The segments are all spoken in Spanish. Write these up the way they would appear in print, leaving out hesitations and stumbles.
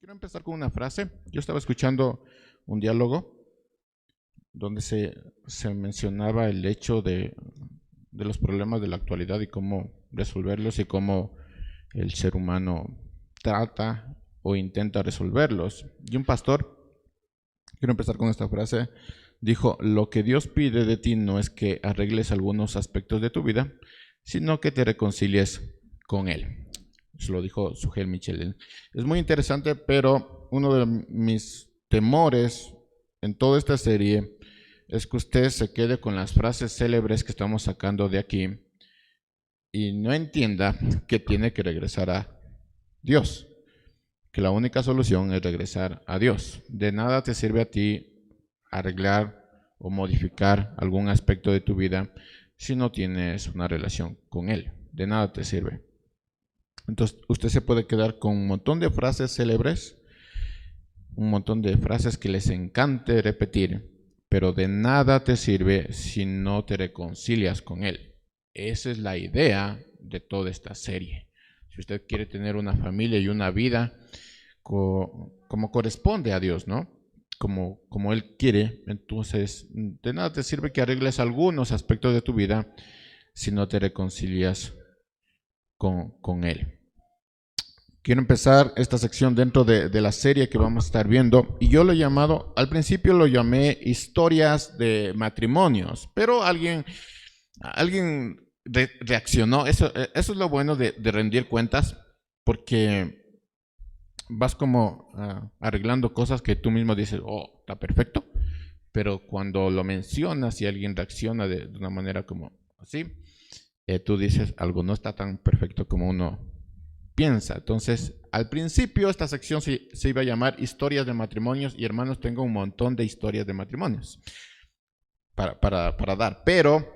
Quiero empezar con una frase. Yo estaba escuchando un diálogo donde se mencionaba el hecho de los problemas de la actualidad y cómo resolverlos y cómo el ser humano trata o intenta resolverlos. Y un pastor, quiero empezar con esta frase, dijo: lo que Dios pide de ti no es que arregles algunos aspectos de tu vida, sino que te reconcilies con Él. Eso lo dijo Sugel Michelin. Es muy interesante, pero uno de mis temores en toda esta serie es que usted se quede con las frases célebres que estamos sacando de aquí y no entienda que tiene que regresar a Dios, que la única solución es regresar a Dios. De nada te sirve a ti arreglar o modificar algún aspecto de tu vida si no tienes una relación con Él. De nada te sirve. Entonces usted se puede quedar con un montón de frases célebres, un montón de frases que les encante repetir, pero de nada te sirve si no te reconcilias con Él. Esa es la idea de toda esta serie. Si usted quiere tener una familia y una vida como corresponde a Dios, ¿no? Como Él quiere, entonces de nada te sirve que arregles algunos aspectos de tu vida si no te reconcilias con Él. Quiero empezar esta sección dentro de la serie que vamos a estar viendo, y yo lo he llamado, al principio lo llamé historias de matrimonios, pero alguien reaccionó. Eso es lo bueno de rendir cuentas, porque vas como arreglando cosas que tú mismo dices: oh, está perfecto, pero cuando lo mencionas y alguien reacciona de una manera como así, tú dices: algo no está tan perfecto como uno piensa. Entonces, al principio esta sección se iba a llamar historias de matrimonios, y hermanos, tengo un montón de historias de matrimonios para dar, pero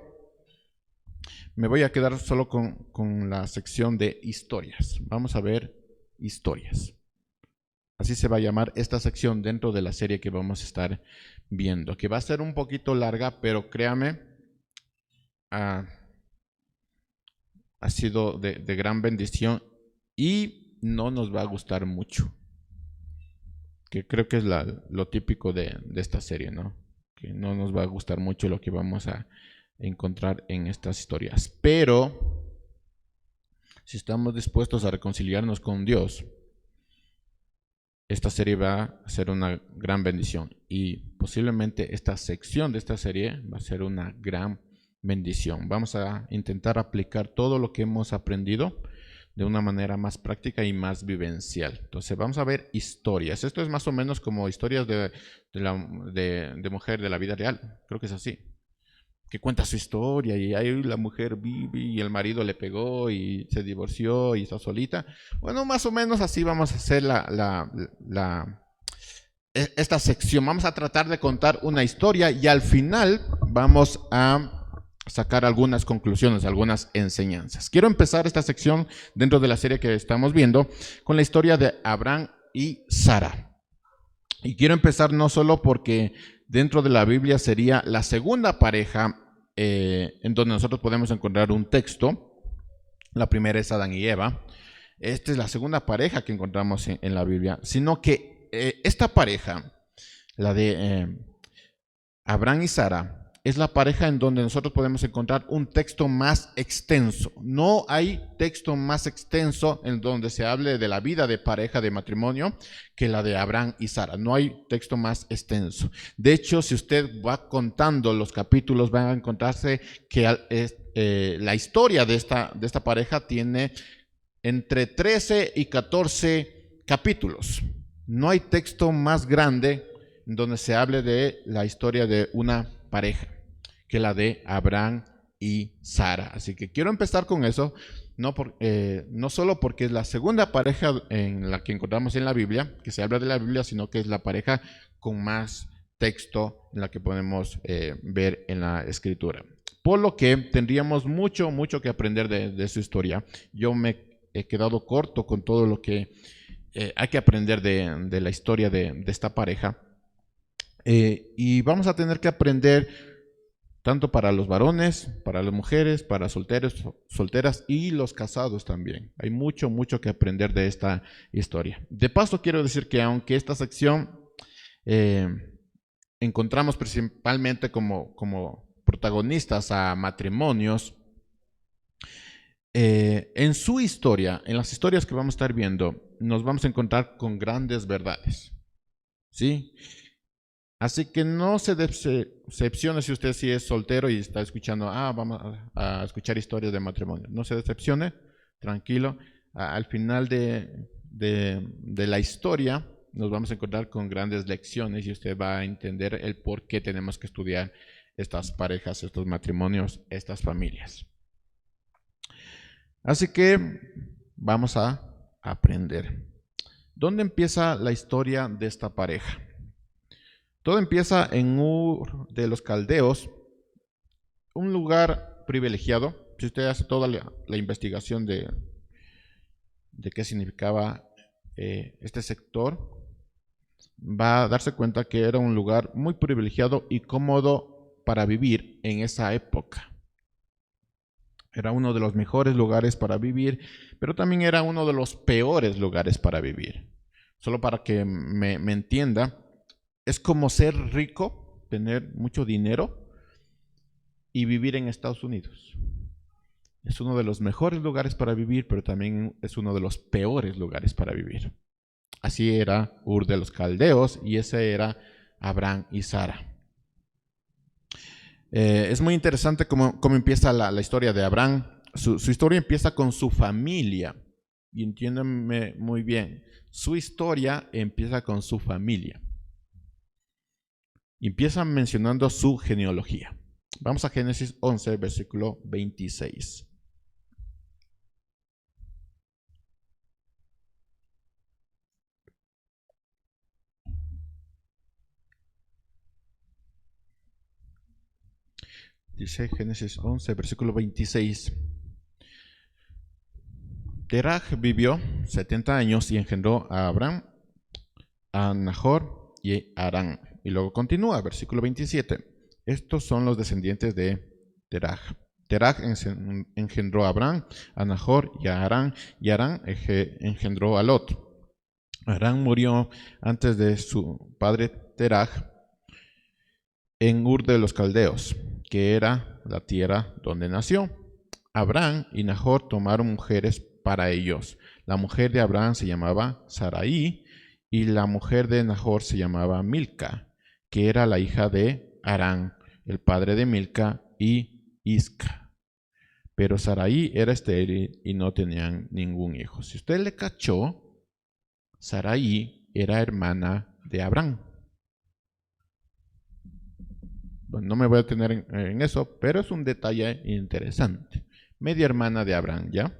me voy a quedar solo con la sección de historias. Vamos a ver historias. Así se va a llamar esta sección dentro de la serie que vamos a estar viendo, que va a ser un poquito larga, pero créame, ha sido de gran bendición y no nos va a gustar mucho, que creo que es lo típico de esta serie, ¿no? Que no nos va a gustar mucho lo que vamos a encontrar en estas historias, pero si estamos dispuestos a reconciliarnos con Dios, esta serie va a ser una gran bendición, y posiblemente esta sección de esta serie va a ser una gran bendición. Vamos a intentar aplicar todo lo que hemos aprendido de una manera más práctica y más vivencial. Entonces vamos a ver historias. Esto es más o menos como historias de mujer de la vida real. Creo que es así. Que cuenta su historia y ahí la mujer vive y el marido le pegó y se divorció y está solita. Bueno, más o menos así vamos a hacer esta sección. Vamos a tratar de contar una historia y al final vamos a sacar algunas conclusiones, algunas enseñanzas. Quiero empezar esta sección dentro de la serie que estamos viendo con la historia de Abraham y Sara. Y quiero empezar no solo porque dentro de la Biblia sería la segunda pareja en donde nosotros podemos encontrar un texto. La primera es Adán y Eva. Esta es la segunda pareja que encontramos en la Biblia, sino que esta pareja, la de Abraham y Sara, es la pareja en donde nosotros podemos encontrar un texto más extenso. No hay texto más extenso en donde se hable de la vida de pareja, de matrimonio, que la de Abraham y Sara. No hay texto más extenso. De hecho, si usted va contando los capítulos, va a encontrarse que la historia de esta pareja tiene entre 13 y 14 capítulos. No hay texto más grande en donde se hable de la historia de una pareja que la de Abraham y Sara. Así que quiero empezar con eso, no solo porque es la segunda pareja en la que encontramos en la Biblia, que se habla de la Biblia, sino que es la pareja con más texto en la que podemos ver en la Escritura. Por lo que tendríamos mucho que aprender de su historia. Yo me he quedado corto con todo lo que hay que aprender de la historia de esta pareja. Y vamos a tener que aprender tanto para los varones, para las mujeres, para solteros, solteras y los casados también. Hay mucho, mucho que aprender de esta historia. De paso, quiero decir que aunque esta sección encontramos principalmente como protagonistas a matrimonios, en su historia, en las historias que vamos a estar viendo, nos vamos a encontrar con grandes verdades, ¿sí? Así que no se decepcione si usted sí es soltero y está escuchando, vamos a escuchar historias de matrimonio. No se decepcione, tranquilo. Al final de la historia nos vamos a encontrar con grandes lecciones y usted va a entender el por qué tenemos que estudiar estas parejas, estos matrimonios, estas familias. Así que vamos a aprender. ¿Dónde empieza la historia de esta pareja? Todo empieza en Ur de los Caldeos, un lugar privilegiado. Si usted hace toda la investigación de qué significaba este sector, va a darse cuenta que era un lugar muy privilegiado y cómodo para vivir en esa época. Era uno de los mejores lugares para vivir, pero también era uno de los peores lugares para vivir. Solo para que me entienda, es como ser rico, tener mucho dinero y vivir en Estados Unidos. Es uno de los mejores lugares para vivir, pero también es uno de los peores lugares para vivir. Así era Ur de los Caldeos y ese era Abraham y Sara. Es muy interesante cómo empieza la historia de Abraham. Su historia empieza con su familia. Y entiéndanme muy bien, su historia empieza con su familia. Empieza mencionando su genealogía. Vamos a Génesis 11, versículo 26. Dice Génesis 11, versículo 26. Terah vivió 70 años y engendró a Abraham, a Nahor y a Harán. Y luego continúa, versículo 27. Estos son los descendientes de Terah. Terah engendró a Abraham, a Nahor y a Harán, y Harán engendró a Lot. Harán murió antes de su padre Terah en Ur de los Caldeos, que era la tierra donde nació. Abraham y Nahor tomaron mujeres para ellos. La mujer de Abraham se llamaba Sarai y la mujer de Nahor se llamaba Milca, que era la hija de Harán, el padre de Milca y Isca. Pero Sarai era estéril y no tenían ningún hijo. Si usted le cachó, Sarai era hermana de Abraham. Bueno, no me voy a detener en eso, pero es un detalle interesante. Media hermana de Abraham, ¿ya?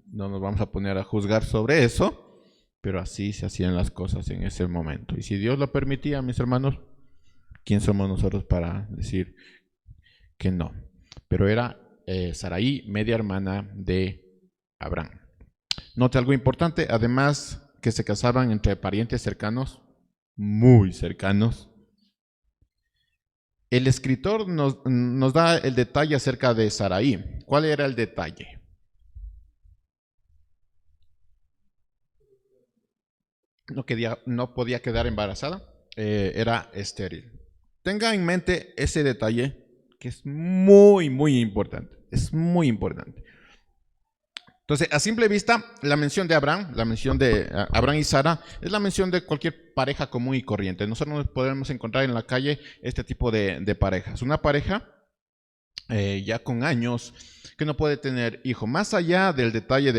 No nos vamos a poner a juzgar sobre eso, pero así se hacían las cosas en ese momento. Y si Dios lo permitía, mis hermanos, ¿quién somos nosotros para decir que no? Pero era Sarai, media hermana de Abraham. Note algo importante, además que se casaban entre parientes cercanos, muy cercanos. El escritor nos da el detalle acerca de Sarai. ¿Cuál era el detalle? No podía quedar embarazada, era estéril. Tenga en mente ese detalle que es muy, muy importante. Es muy importante. Entonces, a simple vista, la mención de Abraham, la mención de Abraham y Sara, es la mención de cualquier pareja común y corriente. Nosotros nos podemos encontrar en la calle este tipo de parejas. Una pareja ya con años que no puede tener hijo. Más allá del detalle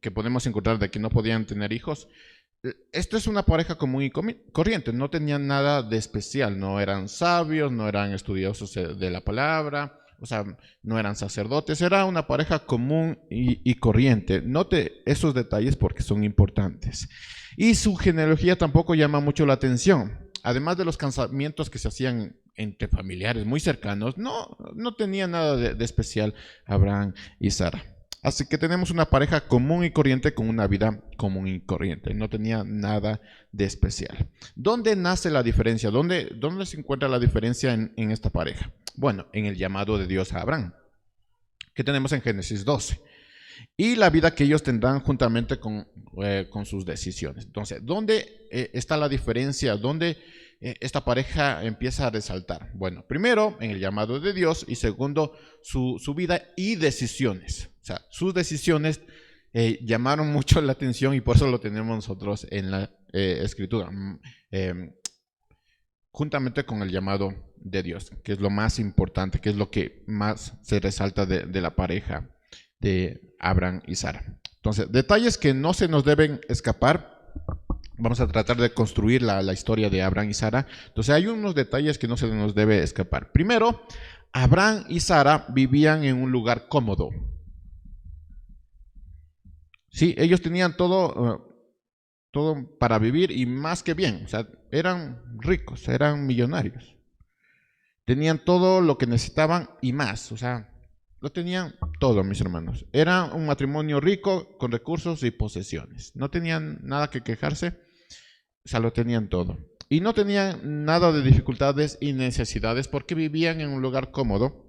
que podemos encontrar de que no podían tener hijos, esto es una pareja común y corriente. No tenían nada de especial. No eran sabios, no eran estudiosos de la palabra. O sea, no eran sacerdotes, era una pareja común y corriente. Note esos detalles porque son importantes. Y su genealogía tampoco llama mucho la atención. Además de los casamientos que se hacían entre familiares muy cercanos, no tenía nada de especial Abraham y Sara. Así que tenemos una pareja común y corriente con una vida común y corriente. No tenía nada de especial. ¿Dónde nace la diferencia? ¿Dónde se encuentra la diferencia en esta pareja? Bueno, en el llamado de Dios a Abraham, que tenemos en Génesis 12. Y la vida que ellos tendrán juntamente con sus decisiones. Entonces, ¿dónde está la diferencia? ¿Dónde esta pareja empieza a resaltar? Bueno, primero, en el llamado de Dios, y segundo, su vida y decisiones. O sea, sus decisiones llamaron mucho la atención y por eso lo tenemos nosotros en la Escritura. Juntamente con el llamado de Dios, que es lo más importante, que es lo que más se resalta de la pareja de Abraham y Sara. Entonces, detalles que no se nos deben escapar. Vamos a tratar de construir la historia de Abraham y Sara. Entonces, hay unos detalles que no se nos debe escapar. Primero, Abraham y Sara vivían en un lugar cómodo. Sí, ellos tenían todo para vivir y más que bien. O sea, eran ricos, eran millonarios. Tenían todo lo que necesitaban y más. O sea, lo tenían todo, mis hermanos. Era un matrimonio rico con recursos y posesiones. No tenían nada que quejarse, o sea, lo tenían todo. Y no tenían nada de dificultades y necesidades porque vivían en un lugar cómodo,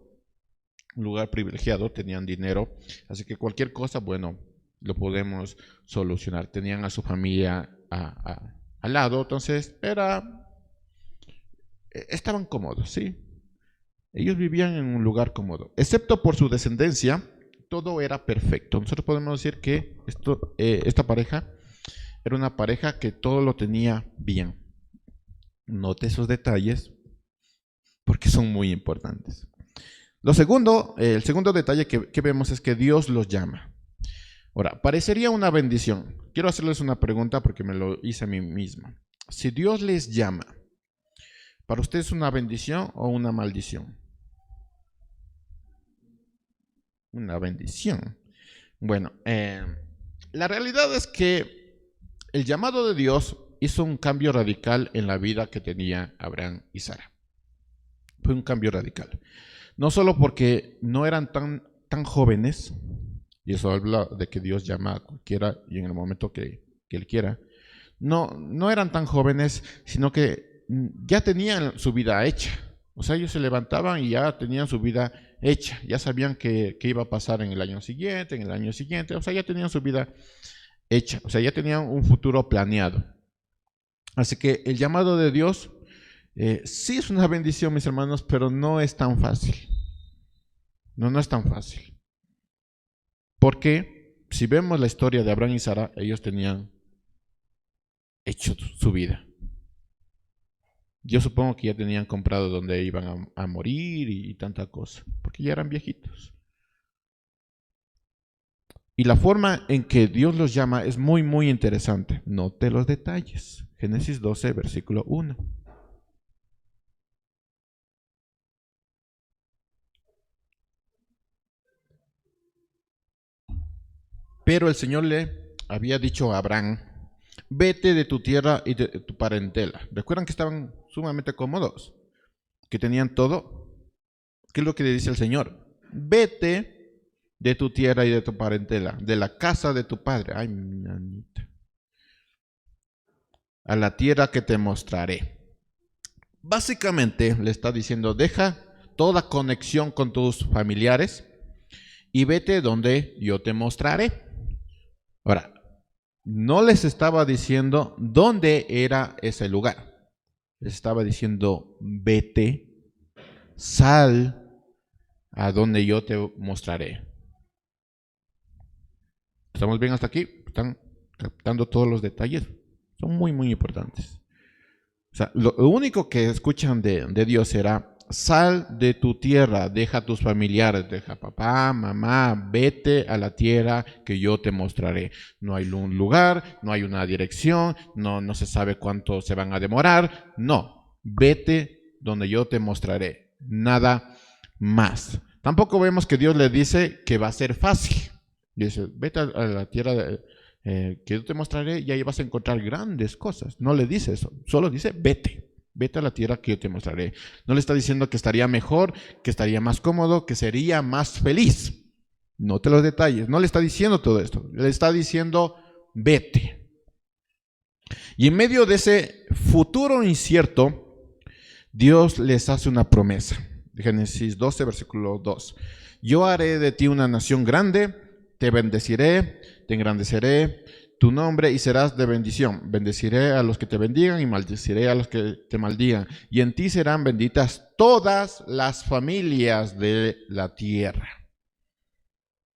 un lugar privilegiado, tenían dinero. Así que cualquier cosa, bueno, lo podemos solucionar. Tenían a su familia al lado, entonces estaban cómodos, ¿sí? Ellos vivían en un lugar cómodo, excepto por su descendencia, todo era perfecto. Nosotros podemos decir que esta pareja era una pareja que todo lo tenía bien. Note esos detalles porque son muy importantes. El segundo detalle que vemos es que Dios los llama. Ahora, parecería una bendición. Quiero hacerles una pregunta porque me lo hice a mí misma. Si Dios les llama, ¿para usted es una bendición o una maldición? Una bendición. Bueno, la realidad es que el llamado de Dios hizo un cambio radical en la vida que tenía Abraham y Sara. Fue un cambio radical. No solo porque no eran tan jóvenes, y eso habla de que Dios llama a cualquiera y en el momento que Él quiera. No eran tan jóvenes, sino que ya tenían su vida hecha. O sea, ellos se levantaban y ya tenían su vida hecha. Ya sabían qué iba a pasar en el año siguiente, en el año siguiente. O sea, ya tenían su vida hecha. O sea, ya tenían un futuro planeado. Así que el llamado de Dios sí es una bendición, mis hermanos, pero no es tan fácil. No es tan fácil. Porque si vemos la historia de Abraham y Sara, ellos tenían hecho su vida. Yo supongo que ya tenían comprado donde iban a morir y tanta cosa, porque ya eran viejitos. Y la forma en que Dios los llama es muy, muy interesante. Note los detalles. Génesis 12, versículo 1. Pero el Señor le había dicho a Abraham: vete de tu tierra y de tu parentela. ¿Recuerdan que estaban sumamente cómodos? Que tenían todo. ¿Qué es lo que le dice el Señor? Vete de tu tierra y de tu parentela, de la casa de tu padre. Ay, mi nanita. A la tierra que te mostraré. Básicamente le está diciendo: deja toda conexión con tus familiares y vete donde yo te mostraré. Ahora, no les estaba diciendo dónde era ese lugar. Les estaba diciendo: vete, sal a donde yo te mostraré. ¿Estamos bien hasta aquí? ¿Están captando todos los detalles? Son muy, muy importantes. O sea, lo único que escuchan de Dios era: sal de tu tierra, deja a tus familiares, deja papá, mamá, vete a la tierra que yo te mostraré. No hay un lugar, no hay una dirección, no se sabe cuánto se van a demorar. No, vete donde yo te mostraré. Nada más. Tampoco vemos que Dios le dice que va a ser fácil. Dice: vete a la tierra que yo te mostraré y ahí vas a encontrar grandes cosas. No le dice eso, solo dice: vete. Vete a la tierra que yo te mostraré. No le está diciendo que estaría mejor, que estaría más cómodo, que sería más feliz. Note los detalles. No le está diciendo todo esto. Le está diciendo, vete. Y en medio de ese futuro incierto, Dios les hace una promesa. Génesis 12, versículo 2. Yo haré de ti una nación grande, te bendeciré, te engrandeceré tu nombre y serás de bendición. Bendeciré a los que te bendigan y maldeciré a los que te maldigan. Y en ti serán benditas todas las familias de la tierra.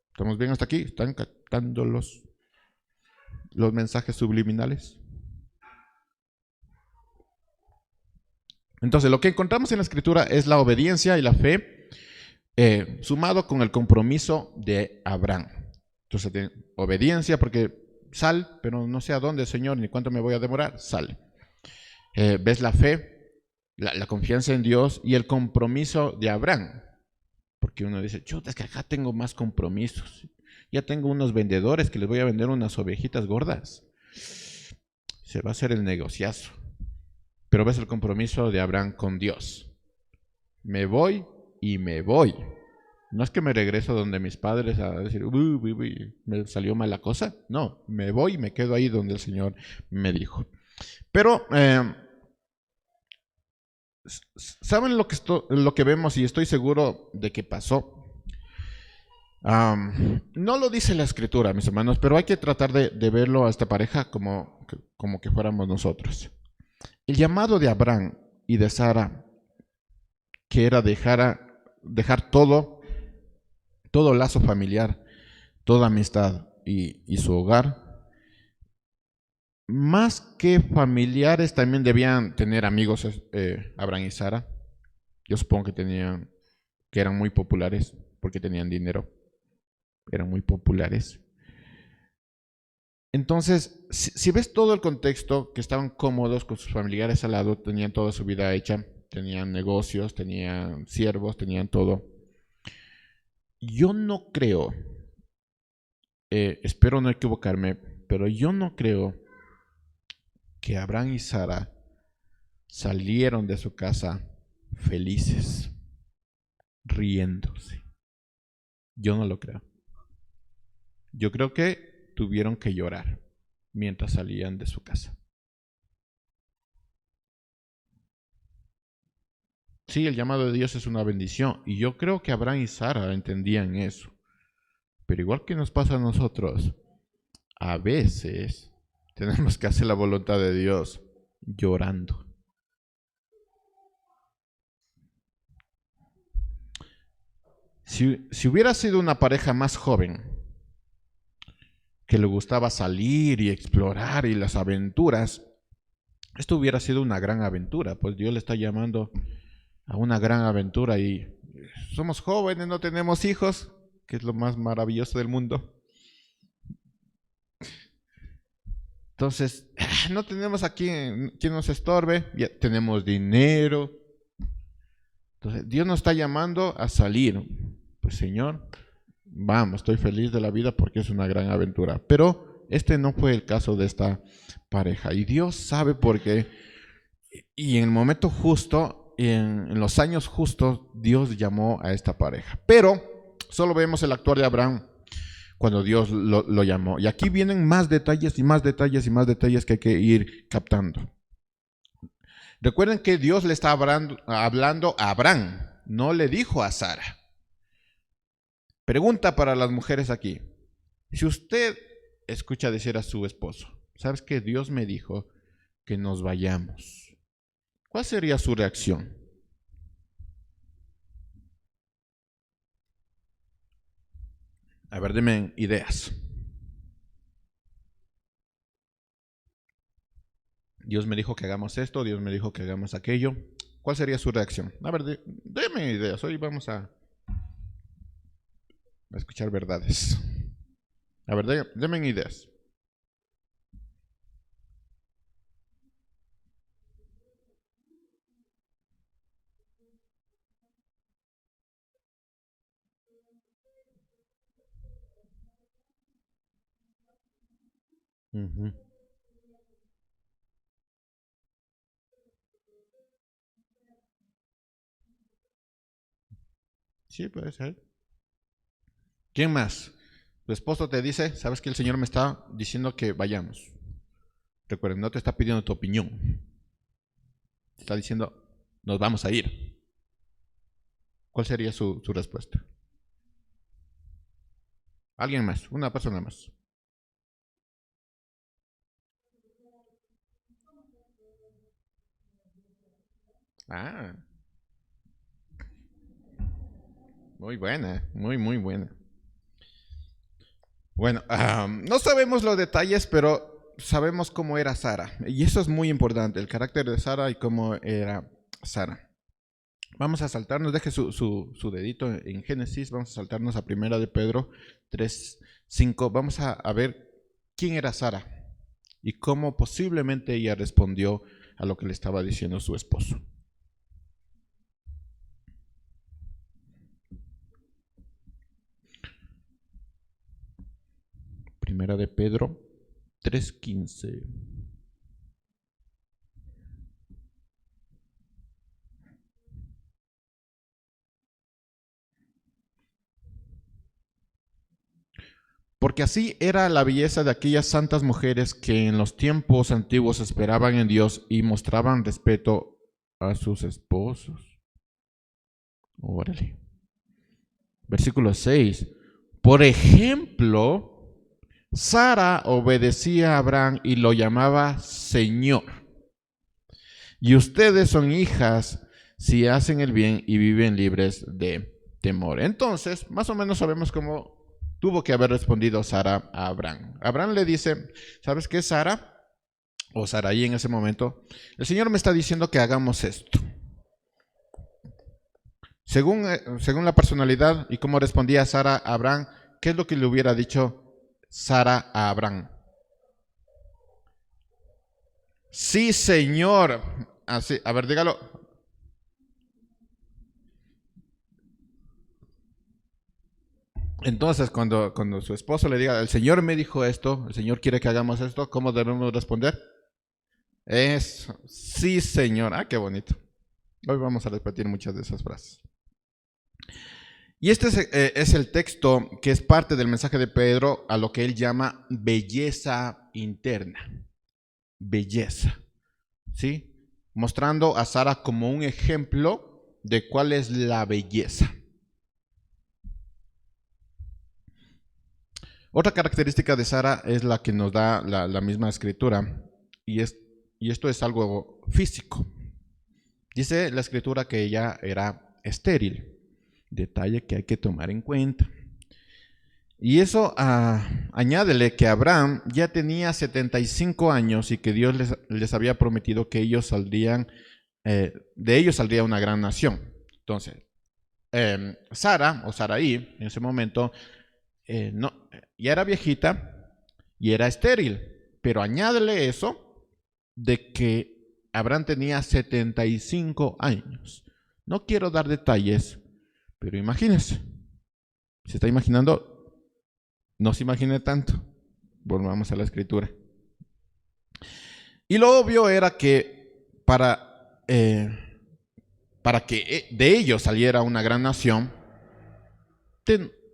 ¿Estamos bien hasta aquí? ¿Están captando los mensajes subliminales? Entonces, lo que encontramos en la Escritura es la obediencia y la fe sumado con el compromiso de Abraham. Entonces, obediencia porque sal, pero no sé a dónde, Señor, ni cuánto me voy a demorar, sal. ¿Ves la fe, la confianza en Dios y el compromiso de Abraham? Porque uno dice, chuta, es que acá tengo más compromisos. Ya tengo unos vendedores que les voy a vender unas ovejitas gordas. Se va a hacer el negociazo. Pero ves el compromiso de Abraham con Dios. Me voy y me voy. No es que me regreso donde mis padres a decir, me salió mal la cosa. No, me voy y me quedo ahí donde el Señor me dijo. Pero, ¿saben lo que vemos? Y estoy seguro de que pasó. No lo dice la Escritura, mis hermanos, pero hay que tratar de verlo a esta pareja como que fuéramos nosotros. El llamado de Abraham y de Sara, que era dejar todo lazo familiar, toda amistad y su hogar, más que familiares también debían tener amigos Abraham y Sara. Yo supongo que eran muy populares porque tenían dinero, eran muy populares. Entonces, si ves todo el contexto, que estaban cómodos con sus familiares al lado, tenían toda su vida hecha, tenían negocios, tenían siervos, tenían todo. Yo no creo, espero no equivocarme, pero yo no creo que Abraham y Sara salieron de su casa felices, riéndose. Yo no lo creo. Yo creo que tuvieron que llorar mientras salían de su casa. Sí, el llamado de Dios es una bendición y yo creo que Abraham y Sara entendían eso. Pero igual que nos pasa a nosotros, a veces tenemos que hacer la voluntad de Dios llorando. Si hubiera sido una pareja más joven, que le gustaba salir y explorar y las aventuras, esto hubiera sido una gran aventura, pues Dios le está llamando a una gran aventura y somos jóvenes, no tenemos hijos, que es lo más maravilloso del mundo. Entonces, no tenemos a quien nos estorbe, ya tenemos dinero. Entonces, Dios nos está llamando a salir. Pues Señor, vamos, estoy feliz de la vida porque es una gran aventura. Pero este no fue el caso de esta pareja. Y Dios sabe por qué. Y en el momento justo, en los años justos, Dios llamó a esta pareja. Pero solo vemos el actuar de Abraham cuando Dios lo llamó. Y aquí vienen más detalles y más detalles y más detalles que hay que ir captando. Recuerden que Dios le está hablando a Abraham, no le dijo a Sara. Pregunta para las mujeres aquí. Si usted escucha decir a su esposo, ¿sabes que Dios me dijo que nos vayamos? ¿Cuál sería su reacción? A ver, denme ideas. Dios me dijo que hagamos esto, Dios me dijo que hagamos aquello. ¿Cuál sería su reacción? A ver, denme ideas. Hoy vamos a escuchar verdades. A ver, denme ideas. Ujú. Sí, puede ser. ¿Quién más? Tu esposo te dice, sabes que el Señor me está diciendo que vayamos. Recuerden, no te está pidiendo tu opinión. Te está diciendo, nos vamos a ir. ¿Cuál sería su respuesta? Alguien más, una persona más. Ah, muy buena, muy buena. Bueno, no sabemos los detalles, pero sabemos cómo era Sara. Y eso es muy importante, el carácter de Sara y cómo era Sara. Vamos a saltarnos, deje su dedito en Génesis, vamos a saltarnos a Primera de Pedro 3:5. Vamos a ver quién era Sara y cómo posiblemente ella respondió a lo que le estaba diciendo su esposo. Primera de Pedro 3:15. Porque así era la belleza de aquellas santas mujeres que en los tiempos antiguos esperaban en Dios y mostraban respeto a sus esposos. Órale. Versículo 6. Por ejemplo, Sara obedecía a Abraham y lo llamaba Señor. Y ustedes son hijas si hacen el bien y viven libres de temor. Entonces, más o menos sabemos cómo tuvo que haber respondido Sara a Abraham. Abraham le dice, ¿sabes qué, Sara? O Sarai en ese momento, el Señor me está diciendo que hagamos esto. Según la personalidad y cómo respondía Sara a Abraham, ¿qué es lo que le hubiera dicho Sara a Abraham? Sí, Señor. Así, a ver, dígalo. Entonces, cuando su esposo le diga, el Señor me dijo esto, el Señor quiere que hagamos esto, ¿cómo debemos responder? Sí, Señor. Ah, qué bonito. Hoy vamos a repetir muchas de esas frases. Y este es el texto que es parte del mensaje de Pedro a lo que él llama belleza interna. Belleza. ¿Sí? Mostrando a Sara como un ejemplo de cuál es la belleza. Otra característica de Sara es la que nos da la misma escritura, y esto es algo físico. Dice la escritura que ella era estéril, detalle que hay que tomar en cuenta. Y eso añádele que Abraham ya tenía 75 años y que Dios les había prometido que ellos saldrían, de ellos saldría una gran nación. Entonces, Sara o Sarai en ese momento no, ya era viejita y era estéril, pero añádele eso de que Abraham tenía 75 años. No quiero dar detalles, pero imagínense, ¿se está imaginando? No se imagine tanto. Volvamos a la escritura. Y lo obvio era que para que de ellos saliera una gran nación,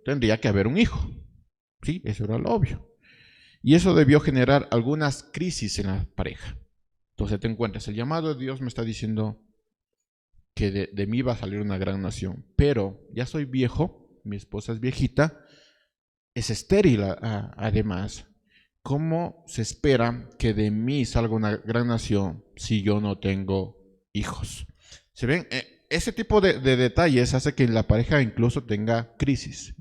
tendría que haber un hijo. Sí, eso era lo obvio. Y eso debió generar algunas crisis en la pareja. Entonces te encuentras, el llamado de Dios me está diciendo que de mí va a salir una gran nación, pero ya soy viejo, mi esposa es viejita, es estéril además. ¿Cómo se espera que de mí salga una gran nación si yo no tengo hijos? ¿Se ven? Ese tipo de detalles hace que la pareja incluso tenga crisis.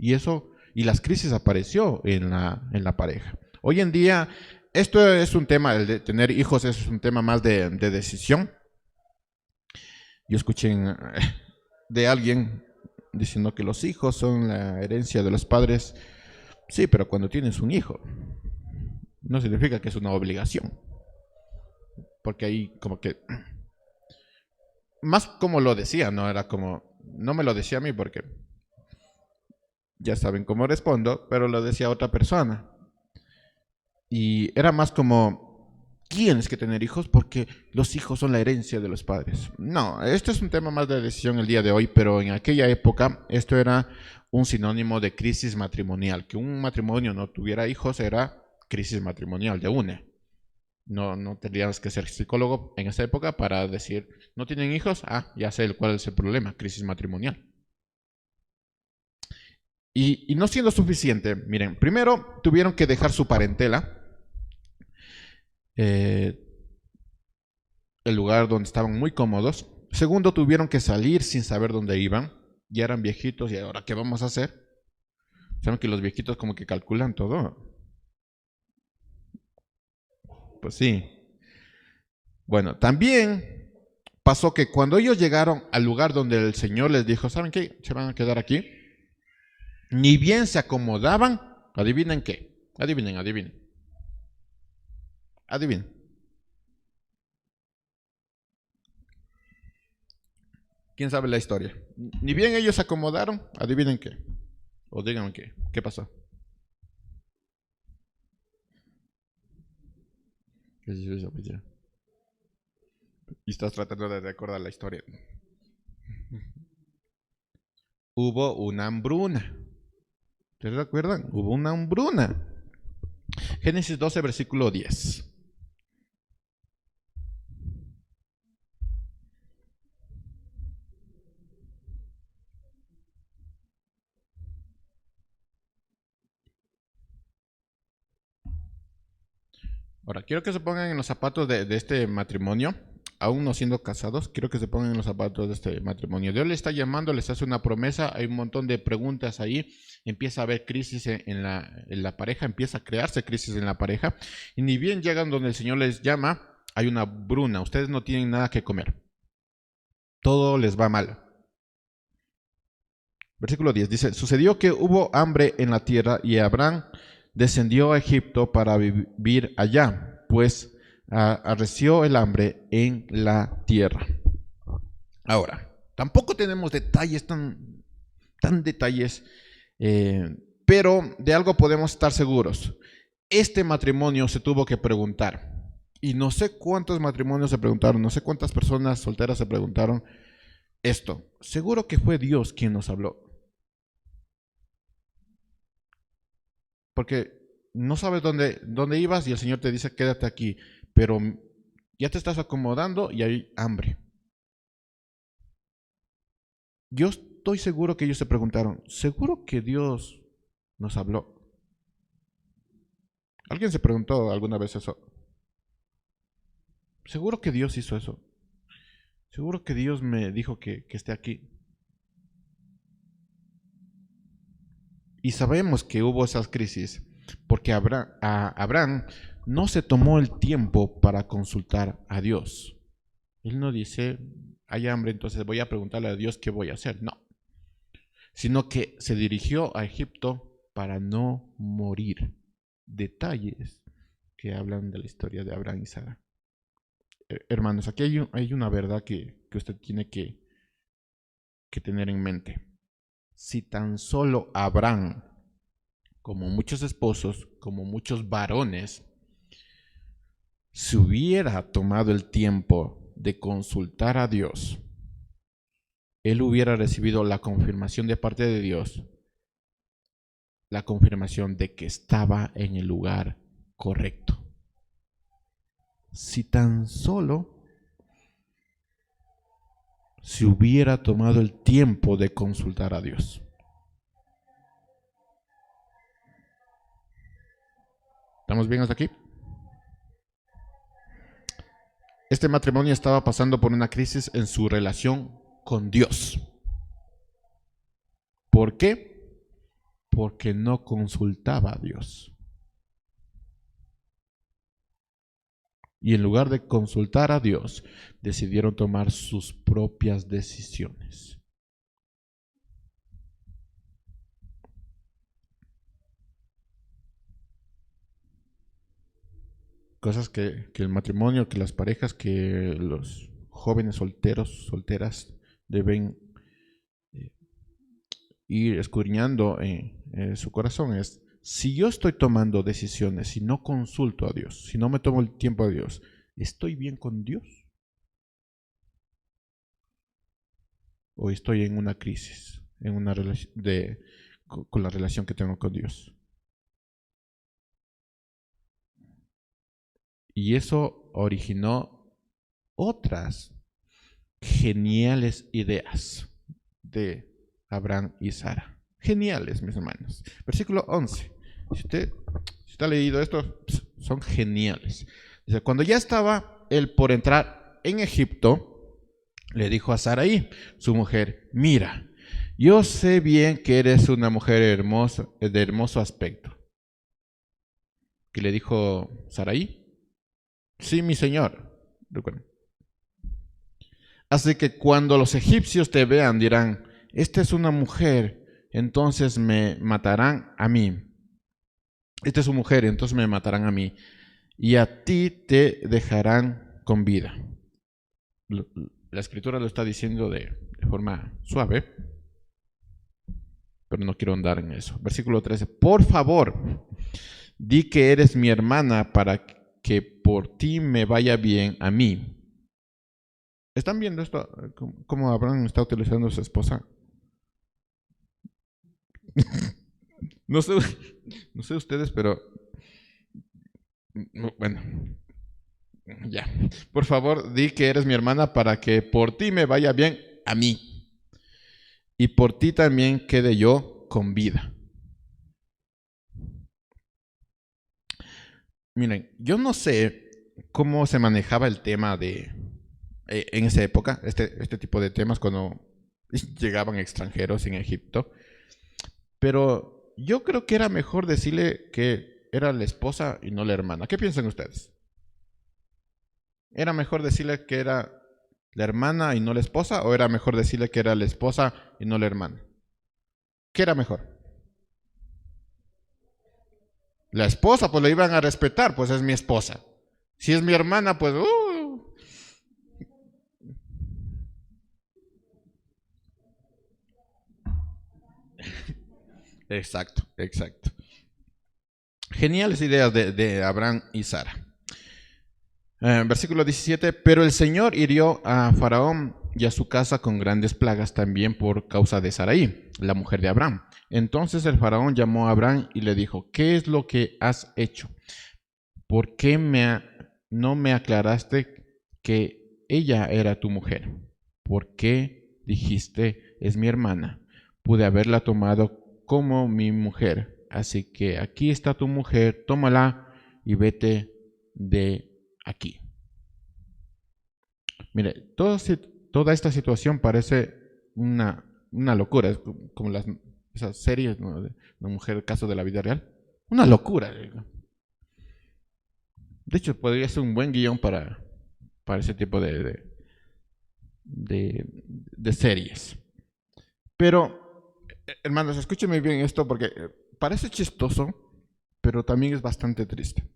Y las crisis apareció en la pareja. Hoy en día, esto es un tema, el de tener hijos es un tema más de decisión. Yo escuché de alguien diciendo que los hijos son la herencia de los padres. Sí, pero cuando tienes un hijo, no significa que es una obligación. Porque ahí como que... Más como lo decía, ¿no? Era como... No me lo decía a mí porque... Ya saben cómo respondo, pero lo decía otra persona. Y era más como tienes que tener hijos porque los hijos son la herencia de los padres. No, esto es un tema más de decisión el día de hoy, pero en aquella época esto era un sinónimo de crisis matrimonial. Que un matrimonio no tuviera hijos era crisis matrimonial de una. No tendrías que ser psicólogo en esa época para decir, ¿no tienen hijos? Ah, ya sé cuál es el problema, crisis matrimonial. Y no siendo suficiente, miren, primero tuvieron que dejar su parentela, el lugar donde estaban muy cómodos. Segundo, tuvieron que salir sin saber dónde iban. Ya eran viejitos y ahora, ¿qué vamos a hacer? Saben que los viejitos como que calculan todo. Pues sí. Bueno, también pasó que cuando ellos llegaron al lugar donde el Señor les dijo, ¿saben qué? Se van a quedar aquí. Ni bien se acomodaban, adivinen qué. Adivinen. ¿Quién sabe la historia? Ni bien ellos se acomodaron, adivinen qué. O díganme qué. ¿Qué pasó? ¿Qué es eso? Y estás tratando de recordar la historia. Hubo una hambruna. ¿Ustedes recuerdan? Hubo una hambruna. Génesis 12, versículo 10. Ahora, quiero que se pongan en los zapatos de este matrimonio, aún no siendo casados, quiero que se pongan en los zapatos de este matrimonio. Dios le está llamando, les hace una promesa, hay un montón de preguntas ahí, empieza a haber crisis en la pareja, empieza a crearse crisis en la pareja, y ni bien llegan donde el Señor les llama, hay una hambruna, ustedes no tienen nada que comer, todo les va mal. Versículo 10 dice, sucedió que hubo hambre en la tierra y Abraham descendió a Egipto para vivir allá, pues arreció el hambre en la tierra. Ahora, tampoco tenemos detalles tan detalles, pero de algo podemos estar seguros. Este matrimonio se tuvo que preguntar, y no sé cuántos matrimonios se preguntaron, no sé cuántas personas solteras se preguntaron esto. Seguro que fue Dios quien nos habló. Porque no sabes dónde ibas y el Señor te dice quédate aquí, pero ya te estás acomodando y hay hambre. Yo estoy seguro que ellos se preguntaron, ¿seguro que Dios nos habló? ¿Alguien se preguntó alguna vez eso? ¿Seguro que Dios hizo eso? ¿Seguro que Dios me dijo que esté aquí? Y sabemos que hubo esas crisis porque Abraham no se tomó el tiempo para consultar a Dios. Él no dice, hay hambre, entonces voy a preguntarle a Dios qué voy a hacer. No, sino que se dirigió a Egipto para no morir. Detalles que hablan de la historia de Abraham y Sara. Hermanos, aquí hay una verdad que usted tiene que tener en mente. Si tan solo Abraham, como muchos esposos, como muchos varones, se hubiera tomado el tiempo de consultar a Dios, él hubiera recibido la confirmación de parte de Dios, la confirmación de que estaba en el lugar correcto. Si tan solo se hubiera tomado el tiempo de consultar a Dios. ¿Estamos bien hasta aquí? Este matrimonio estaba pasando por una crisis en su relación con Dios. ¿Por qué? Porque no consultaba a Dios. Y en lugar de consultar a Dios, decidieron tomar sus propias decisiones. Cosas que el matrimonio, que las parejas, que los jóvenes solteros, solteras deben ir escudriñando en su corazón es si yo estoy tomando decisiones y no consulto a Dios, si no me tomo el tiempo a Dios, ¿estoy bien con Dios? ¿O estoy en una crisis, en una con la relación que tengo con Dios? Y eso originó otras geniales ideas de Abraham y Sara. Geniales, mis hermanos. Versículo 11. Si usted ha leído esto, son geniales. Dice, cuando ya estaba él por entrar en Egipto, le dijo a Sarai, su mujer, mira, yo sé bien que eres una mujer hermosa, de hermoso aspecto. ¿Qué le dijo Sarai? Sí, mi señor. Recuerden. Así que cuando los egipcios te vean, dirán, esta es una mujer, entonces me matarán a mí. Esta es su mujer, entonces me matarán a mí. Y a ti te dejarán con vida. La escritura lo está diciendo de forma suave, pero no quiero andar en eso. Versículo 13. Por favor, di que eres mi hermana para que por ti me vaya bien a mí. ¿Están viendo esto? ¿Cómo Abraham está utilizando a su esposa? No sé ustedes, pero bueno, ya. Por favor, di que eres mi hermana para que por ti me vaya bien a mí. Y por ti también quede yo con vida. Miren, yo no sé cómo se manejaba el tema en esa época, este tipo de temas cuando llegaban extranjeros en Egipto. Pero yo creo que era mejor decirle que era la esposa y no la hermana. ¿Qué piensan ustedes? ¿Era mejor decirle que era la hermana y no la esposa? ¿O era mejor decirle que era la esposa y no la hermana? ¿Qué era mejor? La esposa, pues la iban a respetar, pues es mi esposa. Si es mi hermana, pues... Exacto, exacto. Geniales ideas de Abraham y Sara. Versículo 17, pero el Señor hirió a Faraón y a su casa con grandes plagas también por causa de Sarai, la mujer de Abraham. Entonces el Faraón llamó a Abraham y le dijo, ¿qué es lo que has hecho? ¿Por qué no me aclaraste que ella era tu mujer? ¿Por qué dijiste, es mi hermana? Pude haberla tomado como mi mujer. Así que aquí está tu mujer, tómala y vete de aquí. Mire, toda esta situación parece una locura, es como esas series, ¿no?, de una mujer, caso de la vida real. Una locura. De hecho, podría ser un buen guión para ese tipo de series. Pero, hermanos, escúchenme bien esto porque parece chistoso, pero también es bastante triste.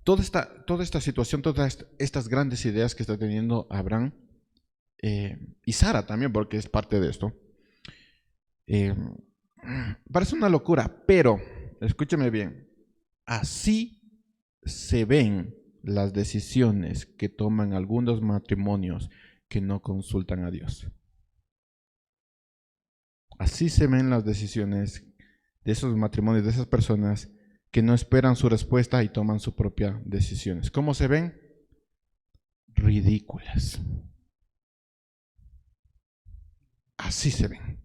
Toda esta situación, todas estas grandes ideas que está teniendo Abraham y Sara también, porque es parte de esto, parece una locura, pero escúcheme bien, así se ven las decisiones que toman algunos matrimonios que no consultan a Dios. Así se ven las decisiones de esos matrimonios, de esas personas que no esperan su respuesta y toman sus propias decisiones. ¿Cómo se ven? Ridículas. Así se ven.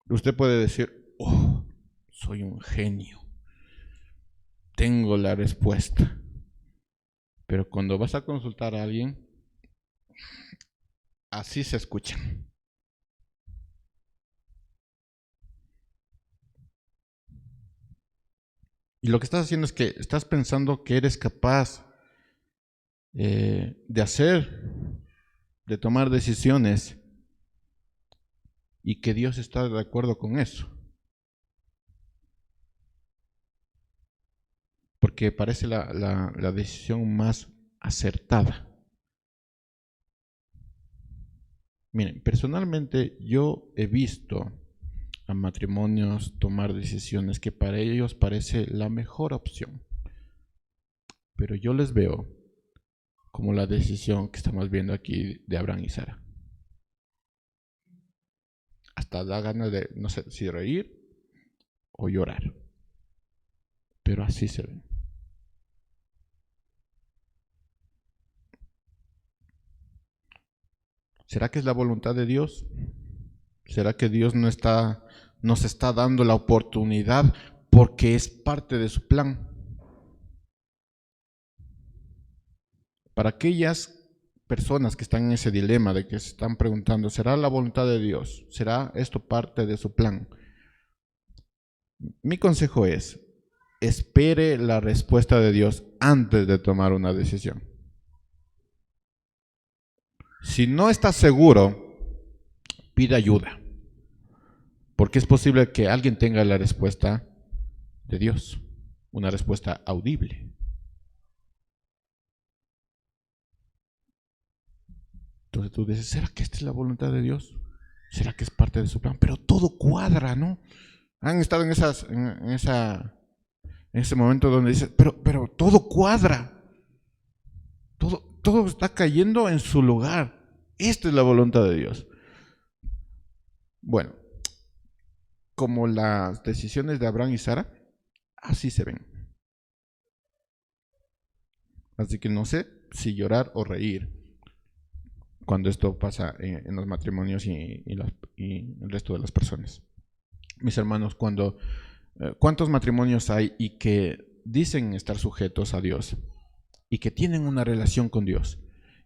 Usted puede decir, oh, soy un genio, tengo la respuesta. Pero cuando vas a consultar a alguien, así se escuchan. Y lo que estás haciendo es que estás pensando que eres capaz de hacer, de tomar decisiones y que Dios está de acuerdo con eso. Porque parece la decisión más acertada. Miren, personalmente yo he visto a matrimonios tomar decisiones que para ellos parece la mejor opción. Pero yo les veo como la decisión que estamos viendo aquí de Abraham y Sara. Hasta da ganas de, no sé, si reír o llorar. Pero así se ven. ¿Será que es la voluntad de Dios? ¿Será que Dios nos está dando la oportunidad porque es parte de su plan? Para aquellas personas que están en ese dilema de que se están preguntando, ¿será la voluntad de Dios? ¿Será esto parte de su plan? Mi consejo es, espere la respuesta de Dios antes de tomar una decisión. Si no está seguro, pida ayuda, porque es posible que alguien tenga la respuesta de Dios, una respuesta audible. Entonces tú dices, ¿será que esta es la voluntad de Dios? ¿Será que es parte de su plan? Pero todo cuadra, ¿no? Han estado en ese momento donde dices, pero todo cuadra. Todo está cayendo en su lugar. Esta es la voluntad de Dios. Bueno, como las decisiones de Abraham y Sara, así se ven. Así que no sé si llorar o reír cuando esto pasa en los matrimonios y el resto de las personas. Mis hermanos, ¿cuántos matrimonios hay y que dicen estar sujetos a Dios y que tienen una relación con Dios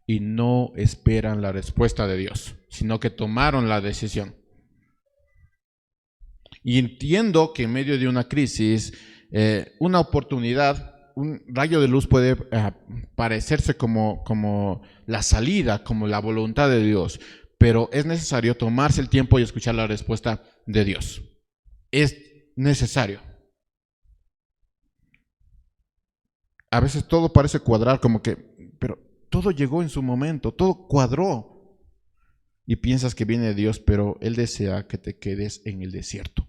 y no esperan la respuesta de Dios, sino que tomaron la decisión? Y entiendo que en medio de una crisis, una oportunidad, un rayo de luz puede parecerse como la salida, como la voluntad de Dios, pero es necesario tomarse el tiempo y escuchar la respuesta de Dios. Es necesario. A veces todo parece cuadrar, pero todo llegó en su momento, todo cuadró. Y piensas que viene de Dios, pero Él desea que te quedes en el desierto.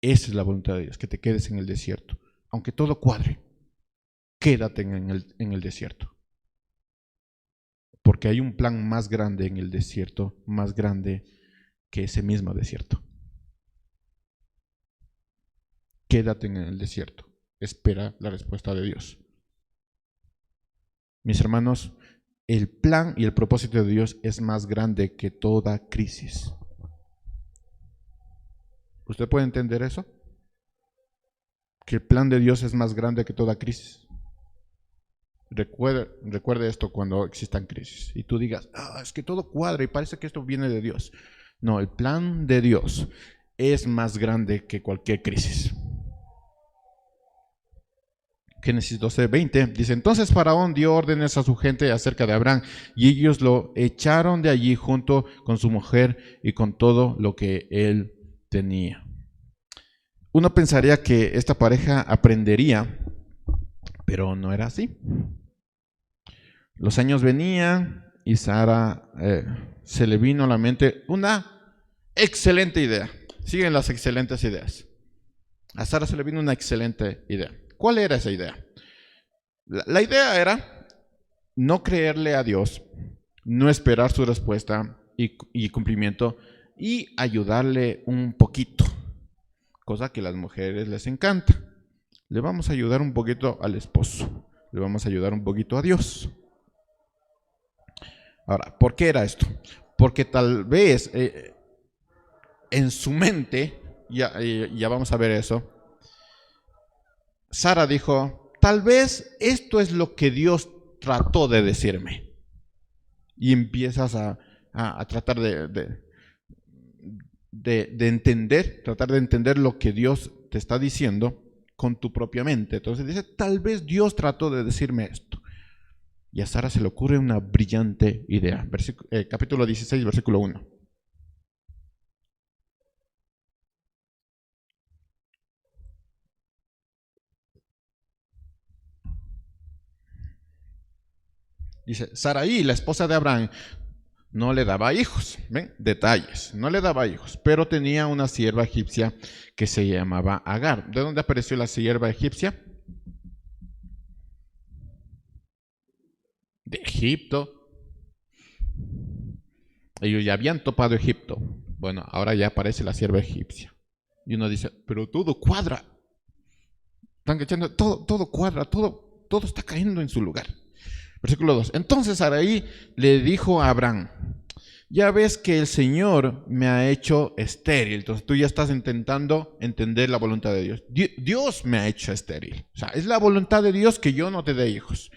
Esa es la voluntad de Dios, que te quedes en el desierto. Aunque todo cuadre, quédate en el desierto. Porque hay un plan más grande en el desierto, más grande que ese mismo desierto. Quédate en el desierto. Espera la respuesta de Dios. Mis hermanos, el plan y el propósito de Dios es más grande que toda crisis. ¿Usted puede entender eso? Que el plan de Dios es más grande que toda crisis. Recuerde esto cuando existan crisis y tú digas, es que todo cuadra y parece que esto viene de Dios. No, el plan de Dios es más grande que cualquier crisis. Génesis 12:20 dice, entonces Faraón dio órdenes a su gente acerca de Abraham y ellos lo echaron de allí junto con su mujer y con todo lo que él tenía. Uno pensaría que esta pareja aprendería, pero no era así. Los años venían y Sara se le vino a la mente una excelente idea. Siguen las excelentes ideas. A Sara se le vino una excelente idea. ¿Cuál era esa idea? La idea era no creerle a Dios, no esperar su respuesta y cumplimiento y ayudarle un poquito, cosa que a las mujeres les encanta. Le vamos a ayudar un poquito al esposo, le vamos a ayudar un poquito a Dios. Ahora, ¿por qué era esto? Porque tal vez en su mente, ya vamos a ver eso, Sara dijo, tal vez esto es lo que Dios trató de decirme. Y empiezas a tratar de entender, tratar de entender lo que Dios te está diciendo con tu propia mente. Entonces dice, tal vez Dios trató de decirme esto. Y a Sara se le ocurre una brillante idea. Capítulo 16, versículo 1. Dice, Saraí, la esposa de Abraham, no le daba hijos. ¿Ven? Detalles. No le daba hijos, pero tenía una sierva egipcia que se llamaba Agar. ¿De dónde apareció la sierva egipcia? De Egipto. Ellos ya habían topado Egipto. Bueno, ahora ya aparece la sierva egipcia. Y uno dice, pero todo cuadra. Están cachando, todo cuadra, todo está cayendo en su lugar. Versículo 2. Entonces Sarai le dijo a Abraham, ya ves que el Señor me ha hecho estéril. Entonces tú ya estás intentando entender la voluntad de Dios. Dios me ha hecho estéril. O sea, es la voluntad de Dios que yo no te dé hijos.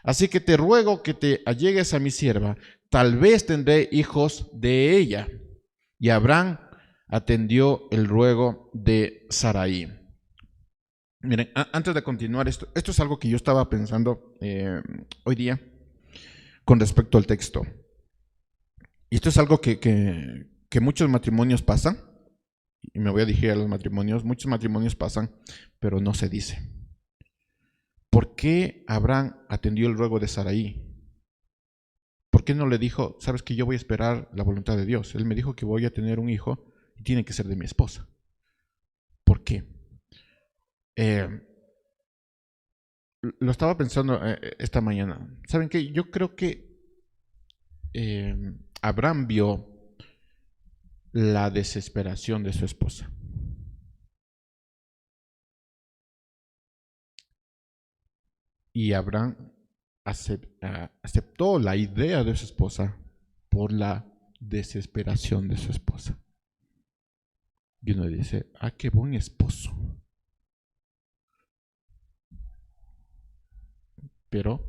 Así que te ruego que te allegues a mi sierva. Tal vez tendré hijos de ella. Y Abraham atendió el ruego de Sarai. Miren, antes de continuar, esto es algo que yo estaba pensando hoy día con respecto al texto. Y esto es algo que muchos matrimonios pasan, y me voy a dirigir a los matrimonios, muchos matrimonios pasan, pero no se dice. ¿Por qué Abraham atendió el ruego de Sarai? ¿Por qué no le dijo, sabes que yo voy a esperar la voluntad de Dios? Él me dijo que voy a tener un hijo y tiene que ser de mi esposa. ¿Por qué? Lo estaba pensando esta mañana. ¿Saben qué? Yo creo que Abraham vio la desesperación de su esposa. Y Abraham aceptó la idea de su esposa por la desesperación de su esposa. Y uno dice, qué buen esposo. Pero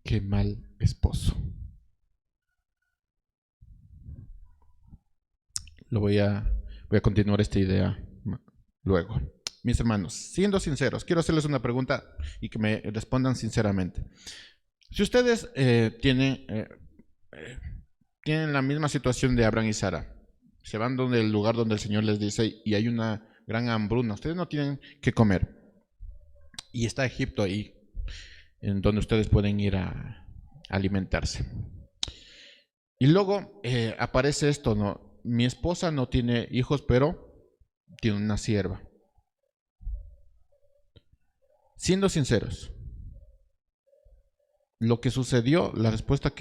qué mal esposo. Voy a continuar esta idea luego. Mis hermanos, siendo sinceros, quiero hacerles una pregunta y que me respondan sinceramente. Si ustedes tienen la misma situación de Abraham y Sara, se van donde el lugar donde el Señor les dice y hay una gran hambruna, ustedes no tienen que comer. Y está Egipto ahí, en donde ustedes pueden ir a alimentarse. Y luego aparece esto, ¿no? Mi esposa no tiene hijos, pero tiene una sierva. Siendo sinceros, lo que sucedió, la respuesta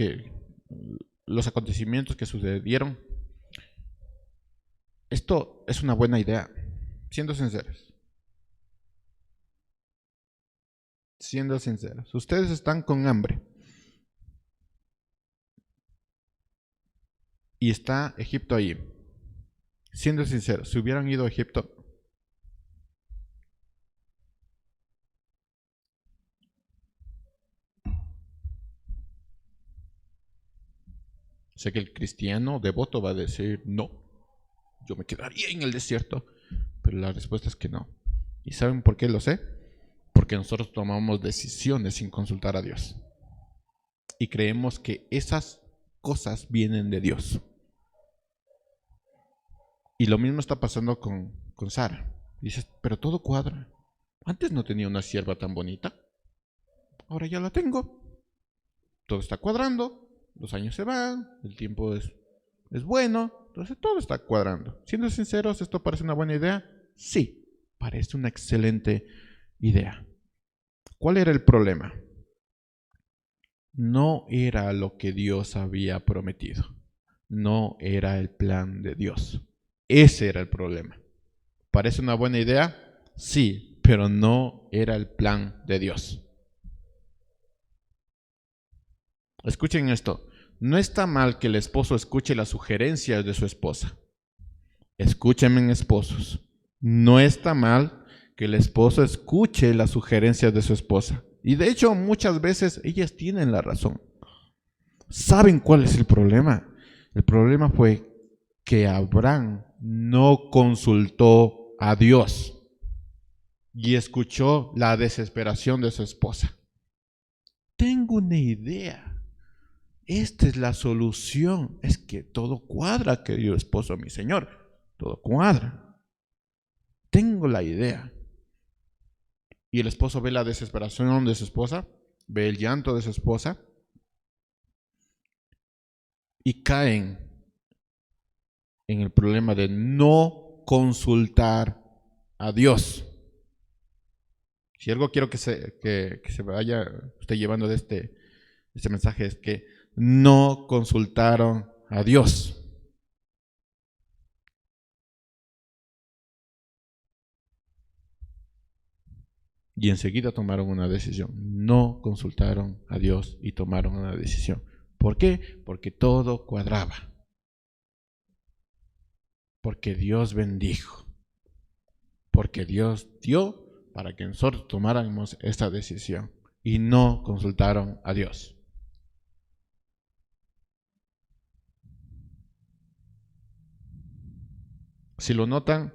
los acontecimientos que sucedieron, esto es una buena idea, siendo sinceros. Siendo sinceros, ustedes están con hambre y está Egipto ahí. Siendo sinceros, si hubieran ido a Egipto, sé que el cristiano devoto va a decir, no, yo me quedaría en el desierto, pero la respuesta es que no. ¿Y saben por qué lo sé? Porque nosotros tomamos decisiones sin consultar a Dios. Y creemos que esas cosas vienen de Dios. Y lo mismo está pasando con Sara. Dices, pero todo cuadra. Antes no tenía una sierva tan bonita. Ahora ya la tengo. Todo está cuadrando. Los años se van. El tiempo es bueno. Entonces todo está cuadrando. Siendo sinceros, ¿esto parece una buena idea? Sí, parece una excelente idea. ¿Cuál era el problema? No era lo que Dios había prometido. No era el plan de Dios. Ese era el problema. ¿Parece una buena idea? Sí, pero no era el plan de Dios. Escuchen esto. No está mal que el esposo escuche las sugerencias de su esposa. Escúchenme, esposos. No está mal que el esposo escuche las sugerencias de su esposa. Y de hecho, muchas veces ellas tienen la razón. ¿Saben cuál es el problema? El problema fue que Abraham no consultó a Dios y escuchó la desesperación de su esposa. Tengo una idea. Esta es la solución. Es que todo cuadra, querido esposo, mi señor. Todo cuadra. Tengo la idea. Y el esposo ve la desesperación de su esposa, ve el llanto de su esposa y caen en el problema de no consultar a Dios. Si algo quiero que se vaya usted llevando de este mensaje es que no consultaron a Dios. Y enseguida tomaron una decisión. No consultaron a Dios y tomaron una decisión. ¿Por qué? Porque todo cuadraba. Porque Dios bendijo. Porque Dios dio para que nosotros tomáramos esta decisión. Y no consultaron a Dios. Si lo notan,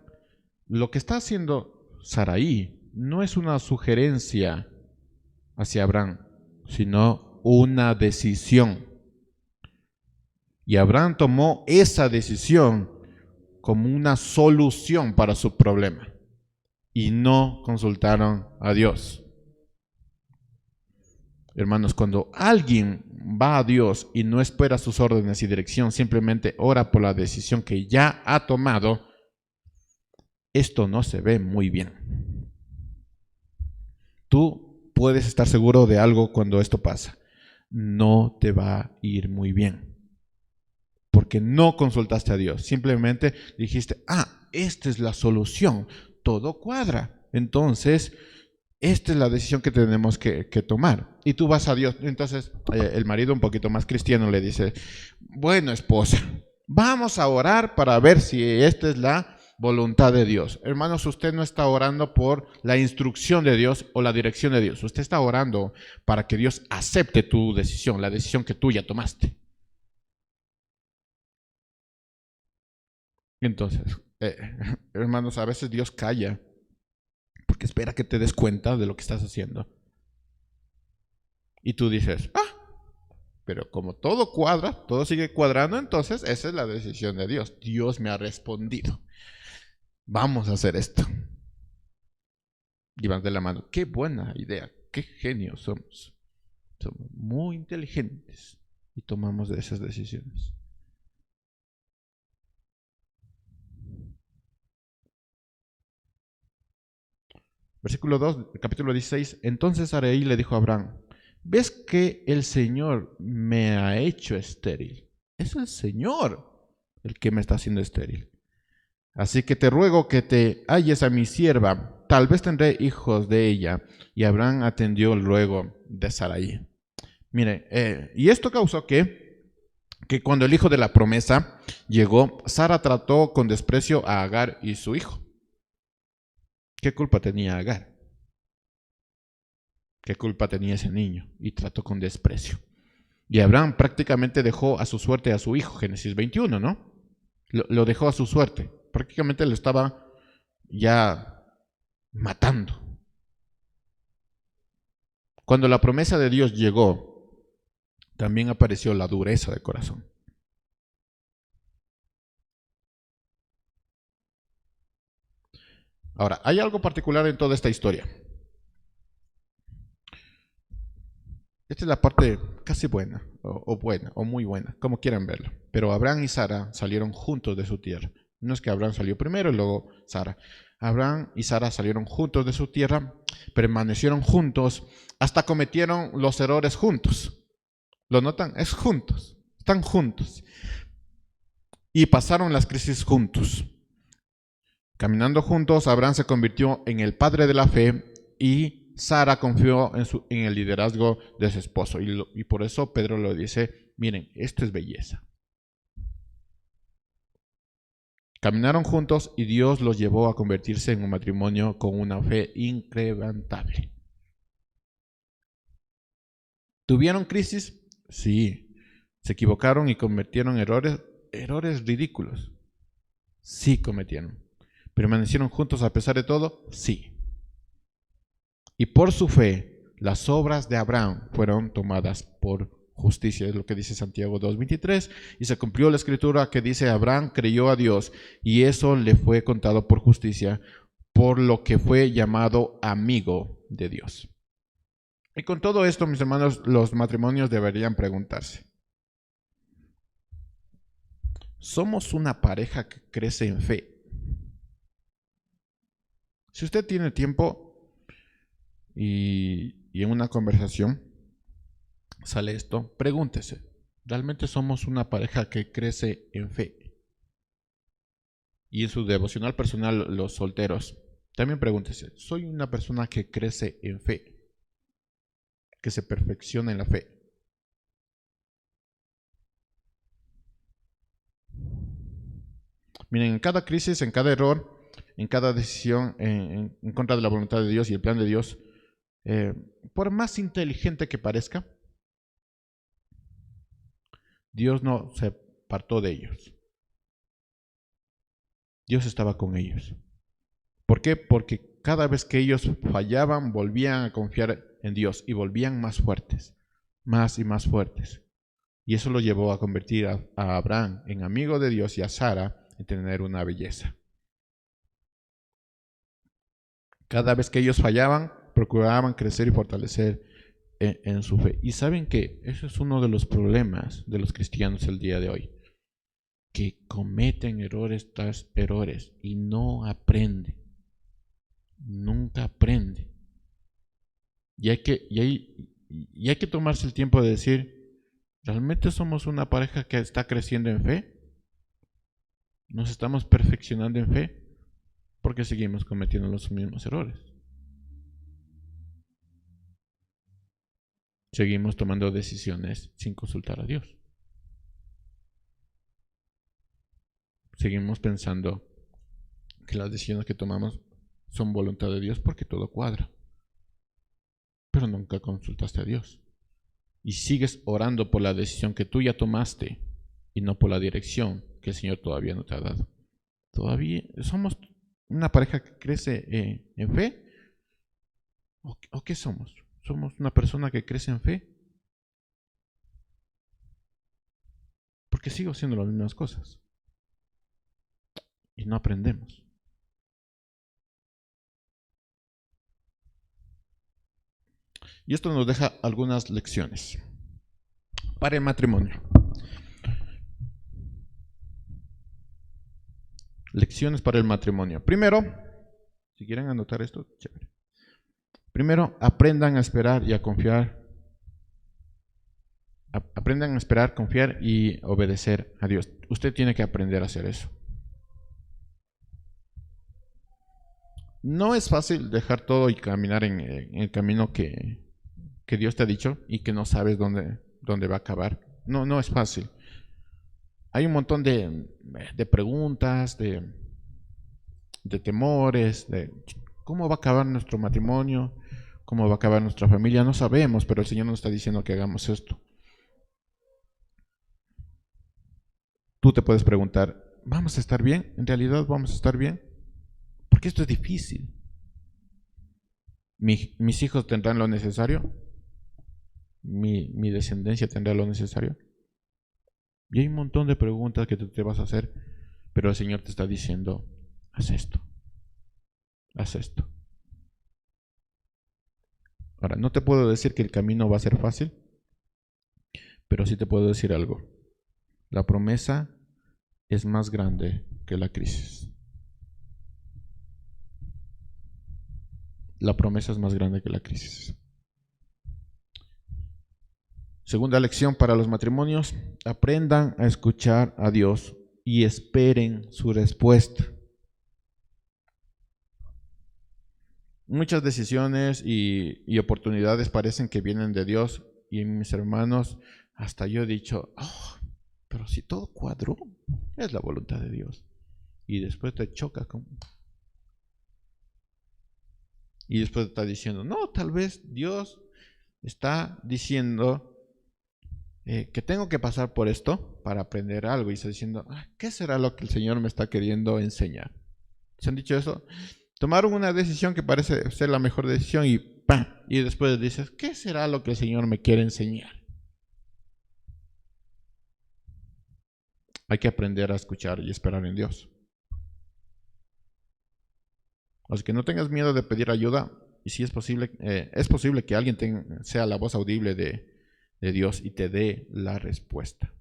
lo que está haciendo Sarai no es una sugerencia hacia Abraham, sino una decisión. Y Abraham tomó esa decisión como una solución para su problema. Y no consultaron a Dios. Hermanos, cuando alguien va a Dios y no espera sus órdenes y dirección, simplemente ora por la decisión que ya ha tomado, esto no se ve muy bien. Tú puedes estar seguro de algo cuando esto pasa. No te va a ir muy bien. Porque no consultaste a Dios. Simplemente dijiste, esta es la solución. Todo cuadra. Entonces, esta es la decisión que tenemos que tomar. Y tú vas a Dios. Entonces, el marido un poquito más cristiano le dice, bueno, esposa, vamos a orar para ver si esta es la voluntad de Dios. Hermanos, usted no está orando por la instrucción de Dios o la dirección de Dios. Usted está orando para que Dios acepte tu decisión, la decisión que tú ya tomaste. Entonces, hermanos, a veces Dios calla porque espera que te des cuenta de lo que estás haciendo. Y tú dices, pero como todo cuadra, todo sigue cuadrando, entonces esa es la decisión de Dios. Dios me ha respondido. Vamos a hacer esto. Y van de la mano. Qué buena idea, qué genios somos. Somos muy inteligentes y tomamos esas decisiones. Versículo 2, capítulo 16. Entonces Sarai le dijo a Abraham, ¿ves que el Señor me ha hecho estéril? Es el Señor el que me está haciendo estéril. Así que te ruego que te halles a mi sierva, tal vez tendré hijos de ella. Y Abraham atendió el ruego de Sarai. Mire, y esto causó que cuando el hijo de la promesa llegó, Sara trató con desprecio a Agar y su hijo. ¿Qué culpa tenía Agar? ¿Qué culpa tenía ese niño? Y trató con desprecio. Y Abraham prácticamente dejó a su suerte a su hijo, Génesis 21, ¿no? Lo dejó a su suerte. Prácticamente lo estaba ya matando. Cuando la promesa de Dios llegó, también apareció la dureza de corazón. Ahora, hay algo particular en toda esta historia. Esta es la parte casi buena, o muy buena, como quieran verlo. Pero Abraham y Sara salieron juntos de su tierra. No es que Abraham salió primero y luego Sara. Abraham y Sara salieron juntos de su tierra, permanecieron juntos, hasta cometieron los errores juntos. ¿Lo notan? Es juntos, están juntos. Y pasaron las crisis juntos. Caminando juntos, Abraham se convirtió en el padre de la fe y Sara confió en el liderazgo de su esposo. Y por eso Pedro lo dice, miren, esto es belleza. Caminaron juntos y Dios los llevó a convertirse en un matrimonio con una fe inquebrantable. ¿Tuvieron crisis? Sí. ¿Se equivocaron y cometieron errores ridículos? Sí cometieron. ¿Permanecieron juntos a pesar de todo? Sí. Y por su fe, las obras de Abraham fueron tomadas por justicia, es lo que dice Santiago 2:23, y se cumplió la escritura que dice, Abraham creyó a Dios y eso le fue contado por justicia, por lo que fue llamado amigo de Dios. Y con todo esto, mis hermanos, los matrimonios deberían preguntarse, Somos una pareja que crece en fe. Si usted tiene tiempo y en una conversación sale esto, pregúntese, ¿realmente somos una pareja que crece en fe? Y en su devocional personal, los solteros, también pregúntese, ¿soy una persona que crece en fe? Que se perfecciona en la fe. Miren, en cada crisis, en cada error, en cada decisión en contra de la voluntad de Dios y el plan de Dios, por más inteligente que parezca, Dios no se apartó de ellos. Dios estaba con ellos. ¿Por qué? Porque cada vez que ellos fallaban, volvían a confiar en Dios y volvían más fuertes, más y más fuertes. Y eso lo llevó a convertir a Abraham en amigo de Dios y a Sara en tener una belleza. Cada vez que ellos fallaban, procuraban crecer y fortalecer en su fe. Y saben que eso es uno de los problemas de los cristianos el día de hoy, que cometen errores tras errores y no aprenden. Nunca aprende. Y hay que tomarse el tiempo de decir, ¿realmente somos una pareja que está creciendo en fe? ¿Nos estamos perfeccionando en fe? Porque seguimos cometiendo los mismos errores. Seguimos tomando decisiones sin consultar a Dios. Seguimos pensando que las decisiones que tomamos son voluntad de Dios porque todo cuadra. Pero nunca consultaste a Dios. Y sigues orando por la decisión que tú ya tomaste y no por la dirección que el Señor todavía no te ha dado. Todavía somos una pareja que crece en fe. ¿O qué somos? ¿Somos una persona que crece en fe? Porque sigo haciendo las mismas cosas. Y no aprendemos. Y esto nos deja algunas lecciones para el matrimonio. Lecciones para el matrimonio. Primero, si quieren anotar esto, chévere. Primero, aprendan a esperar y a confiar. Aprendan a esperar, confiar y obedecer a Dios. Usted tiene que aprender a hacer eso. No es fácil dejar todo y caminar en el camino que Dios te ha dicho y que no sabes dónde va a acabar. No es fácil. Hay un montón de preguntas, de temores, de cómo va a acabar nuestro matrimonio, cómo va a acabar nuestra familia. No sabemos, pero el Señor nos está diciendo que hagamos esto. Tú te puedes preguntar, ¿vamos a estar bien? ¿En realidad vamos a estar bien? Porque esto es difícil. ¿Mis hijos tendrán lo necesario? ¿Mi descendencia tendrá lo necesario? Y hay un montón de preguntas que tú te vas a hacer, pero el Señor te está diciendo, haz esto, haz esto. Ahora, no te puedo decir que el camino va a ser fácil, pero sí te puedo decir algo. La promesa es más grande que la crisis. La promesa es más grande que la crisis. Segunda lección para los matrimonios, aprendan a escuchar a Dios y esperen su respuesta. Muchas decisiones y oportunidades parecen que vienen de Dios y mis hermanos, hasta yo he dicho, pero si todo cuadró, es la voluntad de Dios. Y después te choca y después te está diciendo, no, tal vez Dios está diciendo que tengo que pasar por esto para aprender algo. Y está diciendo, ¿qué será lo que el Señor me está queriendo enseñar? ¿Se han dicho eso? Tomaron una decisión que parece ser la mejor decisión y ¡pam! Y después dices, ¿qué será lo que el Señor me quiere enseñar? Hay que aprender a escuchar y esperar en Dios. Así que no tengas miedo de pedir ayuda. Y si es posible que alguien sea la voz audible de Dios y te dé la respuesta.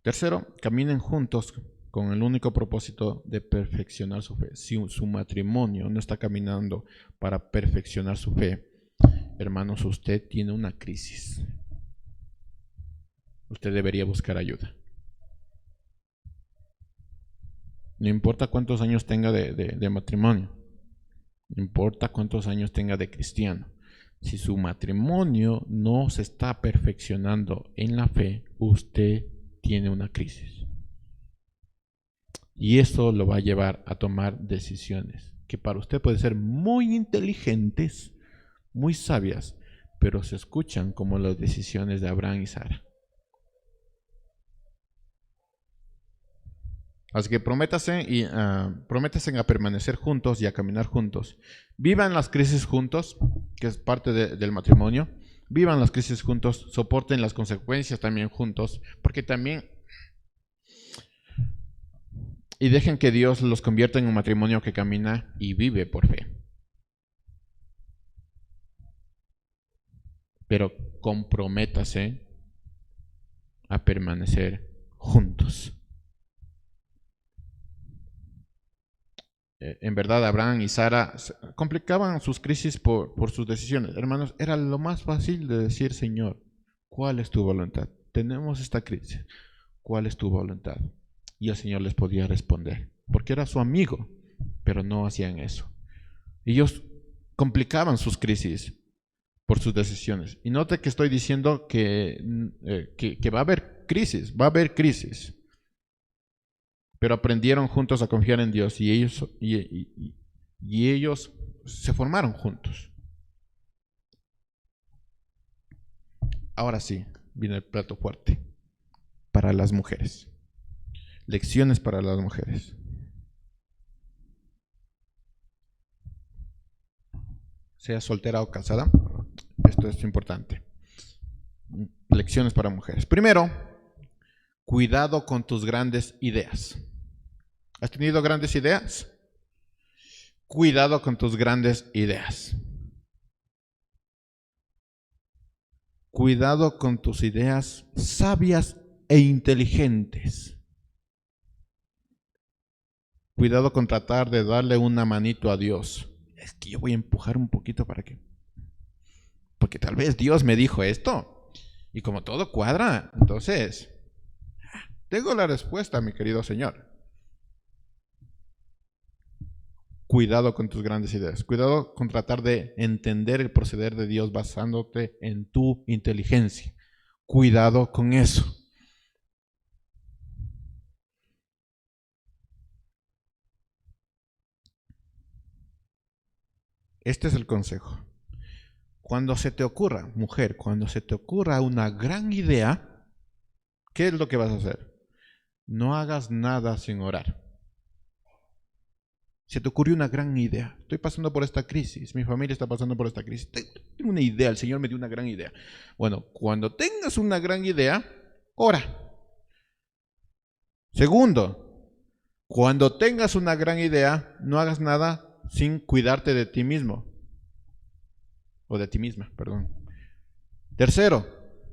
Tercero, caminen juntos con el único propósito de perfeccionar su fe. Si su matrimonio no está caminando para perfeccionar su fe, hermanos, usted tiene una crisis. Usted debería buscar ayuda. No importa cuántos años tenga de matrimonio, no importa cuántos años tenga de cristiano. Si su matrimonio no se está perfeccionando en la fe, usted tiene una crisis. Y eso lo va a llevar a tomar decisiones que para usted pueden ser muy inteligentes, muy sabias, pero se escuchan como las decisiones de Abraham y Sara. Así que prométase a permanecer juntos y a caminar juntos. Vivan las crisis juntos, que es parte del matrimonio. Vivan las crisis juntos, soporten las consecuencias también juntos, porque también... Y dejen que Dios los convierta en un matrimonio que camina y vive por fe. Pero comprométase a permanecer juntos. En verdad, Abraham y Sara complicaban sus crisis por sus decisiones. Hermanos, era lo más fácil de decir: Señor, ¿cuál es tu voluntad? Tenemos esta crisis. ¿Cuál es tu voluntad? Y el Señor les podía responder, porque era su amigo, pero no hacían eso. Ellos complicaban sus crisis por sus decisiones. Y note que estoy diciendo que va a haber crisis. Pero aprendieron juntos a confiar en Dios y ellos se formaron juntos. Ahora sí, viene el plato fuerte para las mujeres. Lecciones para las mujeres. Sea soltera o casada, esto es importante. Lecciones para mujeres. Primero, cuidado con tus grandes ideas. ¿Has tenido grandes ideas? Cuidado con tus grandes ideas. Cuidado con tus ideas sabias e inteligentes. Cuidado con tratar de darle una manito a Dios. Es que yo voy a empujar un poquito porque tal vez Dios me dijo esto. Y como todo cuadra, entonces tengo la respuesta, mi querido Señor. Cuidado con tus grandes ideas. Cuidado con tratar de entender el proceder de Dios basándote en tu inteligencia. Cuidado con eso. Este es el consejo. Cuando se te ocurra, mujer, cuando se te ocurra una gran idea, ¿qué es lo que vas a hacer? No hagas nada sin orar. Se te ocurrió una gran idea. Estoy pasando por esta crisis. Mi familia está pasando por esta crisis. Tengo una idea. El Señor me dio una gran idea. Bueno, cuando tengas una gran idea, ora. Segundo, cuando tengas una gran idea, no hagas nada sin cuidarte de ti mismo. O de ti misma, perdón. Tercero,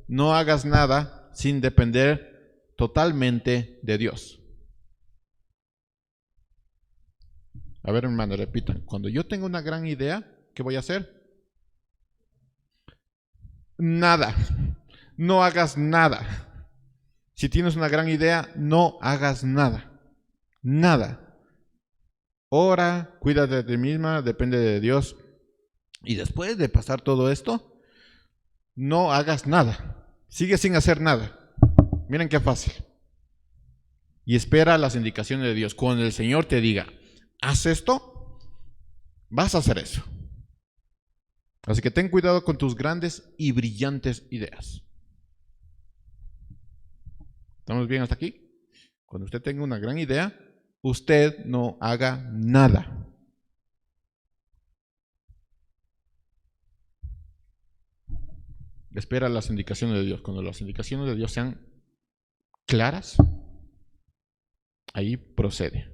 no hagas nada sin depender totalmente de Dios. A ver, hermano, repitan. Cuando yo tengo una gran idea, ¿qué voy a hacer? Nada. No hagas nada. Si tienes una gran idea, no hagas nada. Nada. Ora, cuídate de ti misma, depende de Dios. Y después de pasar todo esto, no hagas nada. Sigue sin hacer nada. Miren qué fácil. Y espera las indicaciones de Dios. Cuando el Señor te diga: haz esto, vas a hacer eso. Así que ten cuidado con tus grandes y brillantes ideas. ¿Estamos bien hasta aquí? Cuando usted tenga una gran idea, usted no haga nada. Espera las indicaciones de Dios. Cuando las indicaciones de Dios sean claras, ahí procede.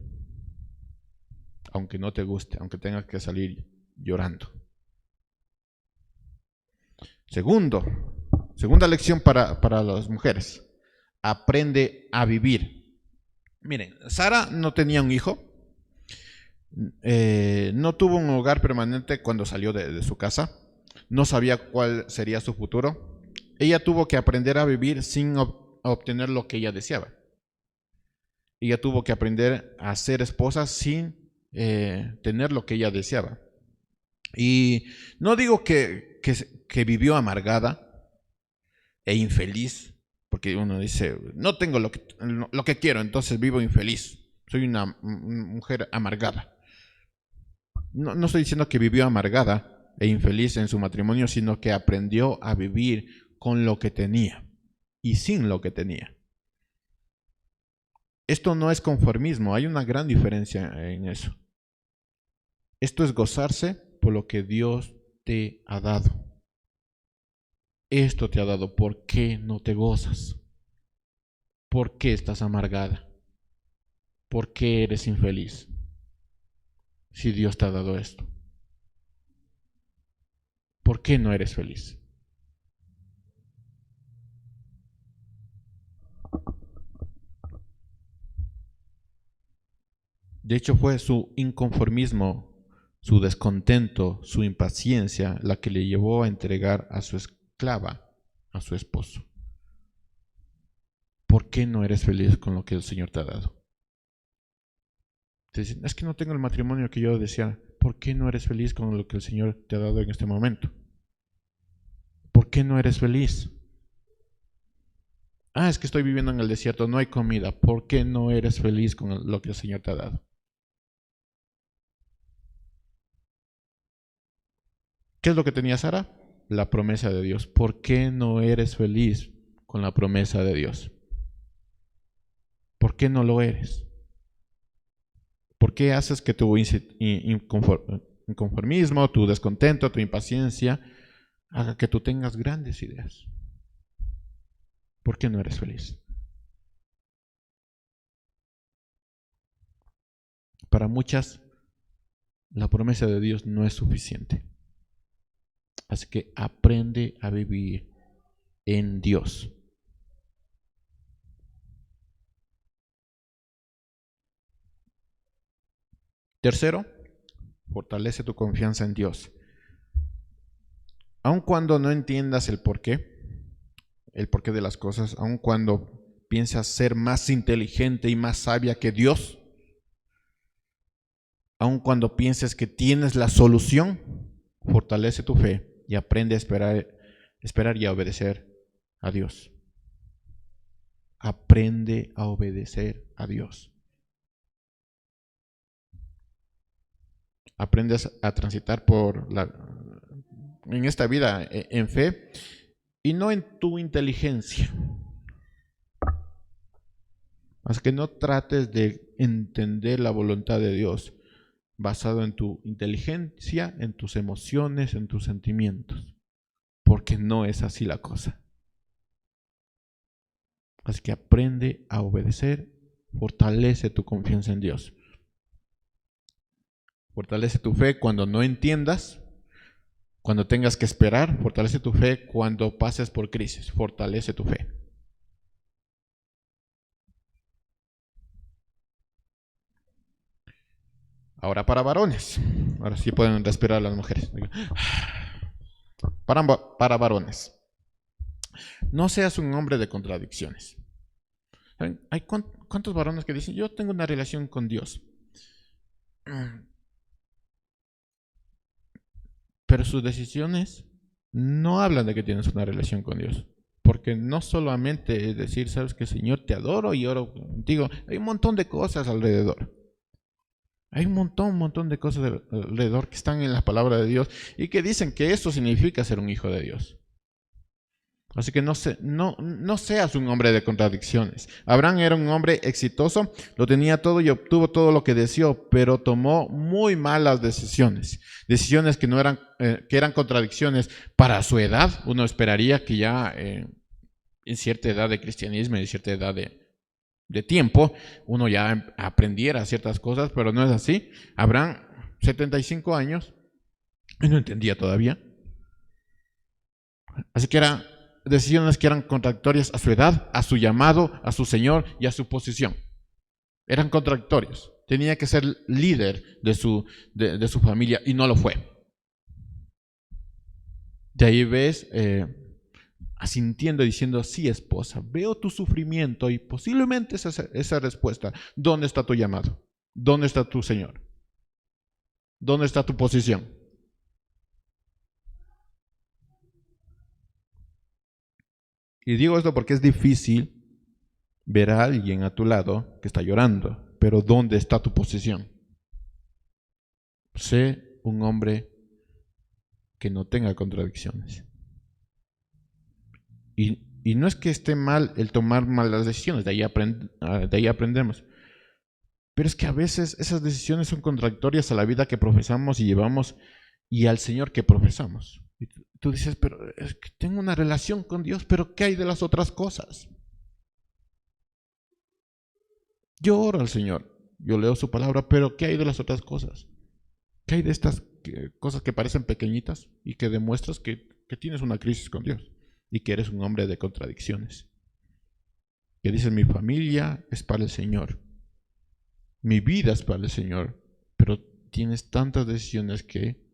Aunque no te guste, aunque tengas que salir llorando. Segunda lección para las mujeres. aprende a vivir. Miren, Sara no tenía un hijo, no tuvo un hogar permanente cuando salió de su casa, no sabía cuál sería su futuro. Ella tuvo que aprender a vivir sin obtener lo que ella deseaba. Ella tuvo que aprender a ser esposa sin tener lo que ella deseaba. Y no digo que vivió amargada e infeliz, porque uno dice, no tengo lo que quiero, entonces vivo infeliz. Soy una mujer amargada. No estoy diciendo que vivió amargada e infeliz en su matrimonio, sino que aprendió a vivir con lo que tenía y sin lo que tenía. Esto no es conformismo, hay una gran diferencia en eso. Esto es gozarse por lo que Dios te ha dado. Esto te ha dado, ¿por qué no te gozas? ¿Por qué estás amargada? ¿Por qué eres infeliz? Si Dios te ha dado esto, ¿por qué no eres feliz? De hecho, fue su inconformismo, su descontento, su impaciencia la que le llevó a entregar a su esclava, a su esposo. ¿Por qué no eres feliz con lo que el Señor te ha dado? Te dicen, es que no tengo el matrimonio que yo deseaba. ¿Por qué no eres feliz con lo que el Señor te ha dado en este momento? ¿Por qué no eres feliz? Ah, es que estoy viviendo en el desierto, no hay comida. ¿Por qué no eres feliz con lo que el Señor te ha dado? ¿Qué es lo que tenía Sara? La promesa de Dios. ¿Por qué no eres feliz con la promesa de Dios? ¿Por qué no lo eres? ¿Por qué haces que tu inconformismo, tu descontento, tu impaciencia haga que tú tengas grandes ideas? ¿Por qué no eres feliz? Para muchas, la promesa de Dios no es suficiente. Así que aprende a vivir en Dios. Tercero, fortalece tu confianza en Dios. Aun cuando no entiendas el porqué de las cosas, aun cuando piensas ser más inteligente y más sabia que Dios, aun cuando pienses que tienes la solución, fortalece tu fe y aprende a esperar y a obedecer a Dios. Aprende a obedecer a Dios. Aprendes a transitar en esta vida en fe y no en tu inteligencia. Así que no trates de entender la voluntad de Dios basado en tu inteligencia, en tus emociones, en tus sentimientos, porque no es así la cosa. Así que aprende a obedecer, fortalece tu confianza en Dios. Fortalece tu fe cuando no entiendas, cuando tengas que esperar. Fortalece tu fe cuando pases por crisis. Fortalece tu fe. Ahora para varones. Ahora sí pueden respirar las mujeres. Para varones. No seas un hombre de contradicciones. Hay cuántos varones que dicen, yo tengo una relación con Dios. Pero sus decisiones no hablan de que tienes una relación con Dios. Porque no solamente es decir, sabes que Señor te adoro y oro contigo. Hay un montón de cosas alrededor. Hay un montón de cosas alrededor que están en la palabra de Dios y que dicen que eso significa ser un hijo de Dios. Así que no seas un hombre de contradicciones. Abraham era un hombre exitoso, lo tenía todo y obtuvo todo lo que deseó, pero tomó muy malas decisiones. Decisiones que eran contradicciones para su edad. Uno esperaría que ya en cierta edad de cristianismo, en cierta edad de tiempo, uno ya aprendiera ciertas cosas, pero no es así. Abraham, 75 años, y no entendía todavía. Así que era decisiones que eran contradictorias a su edad, a su llamado, a su Señor y a su posición. Eran contradictorios. Tenía que ser líder de su familia y no lo fue. De ahí ves asintiendo, diciendo: sí, esposa, veo tu sufrimiento, y posiblemente esa respuesta. ¿Dónde está tu llamado? ¿Dónde está tu Señor? ¿Dónde está tu posición? Y digo esto porque es difícil ver a alguien a tu lado que está llorando, pero ¿dónde está tu posición? Sé un hombre que no tenga contradicciones. Y no es que esté mal el tomar malas decisiones, de ahí aprendemos. Pero es que a veces esas decisiones son contradictorias a la vida que profesamos y llevamos y al Señor que profesamos. Y tú dices: pero es que tengo una relación con Dios, pero ¿qué hay de las otras cosas? Yo oro al Señor, yo leo su palabra, pero ¿qué hay de las otras cosas? ¿Qué hay de estas cosas que parecen pequeñitas y que demuestras que tienes una crisis con Dios y que eres un hombre de contradicciones? Que dices: mi familia es para el Señor, mi vida es para el Señor, pero tienes tantas decisiones que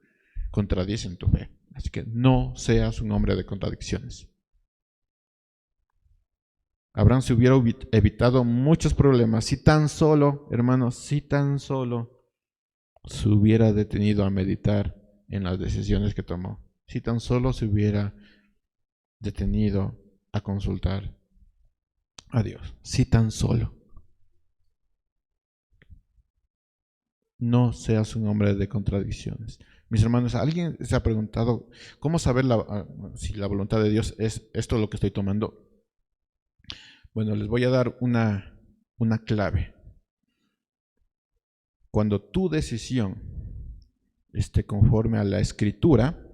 contradicen tu fe. Así que no seas un hombre de contradicciones. Abraham se hubiera evitado muchos problemas si tan solo, hermanos, si tan solo se hubiera detenido a meditar en las decisiones que tomó. Si tan solo se hubiera detenido a consultar a Dios. Si tan solo. No seas un hombre de contradicciones. Mis hermanos, ¿alguien se ha preguntado cómo saber si la voluntad de Dios es esto lo que estoy tomando? Bueno, les voy a dar una clave. Cuando tu decisión esté conforme a la Escritura,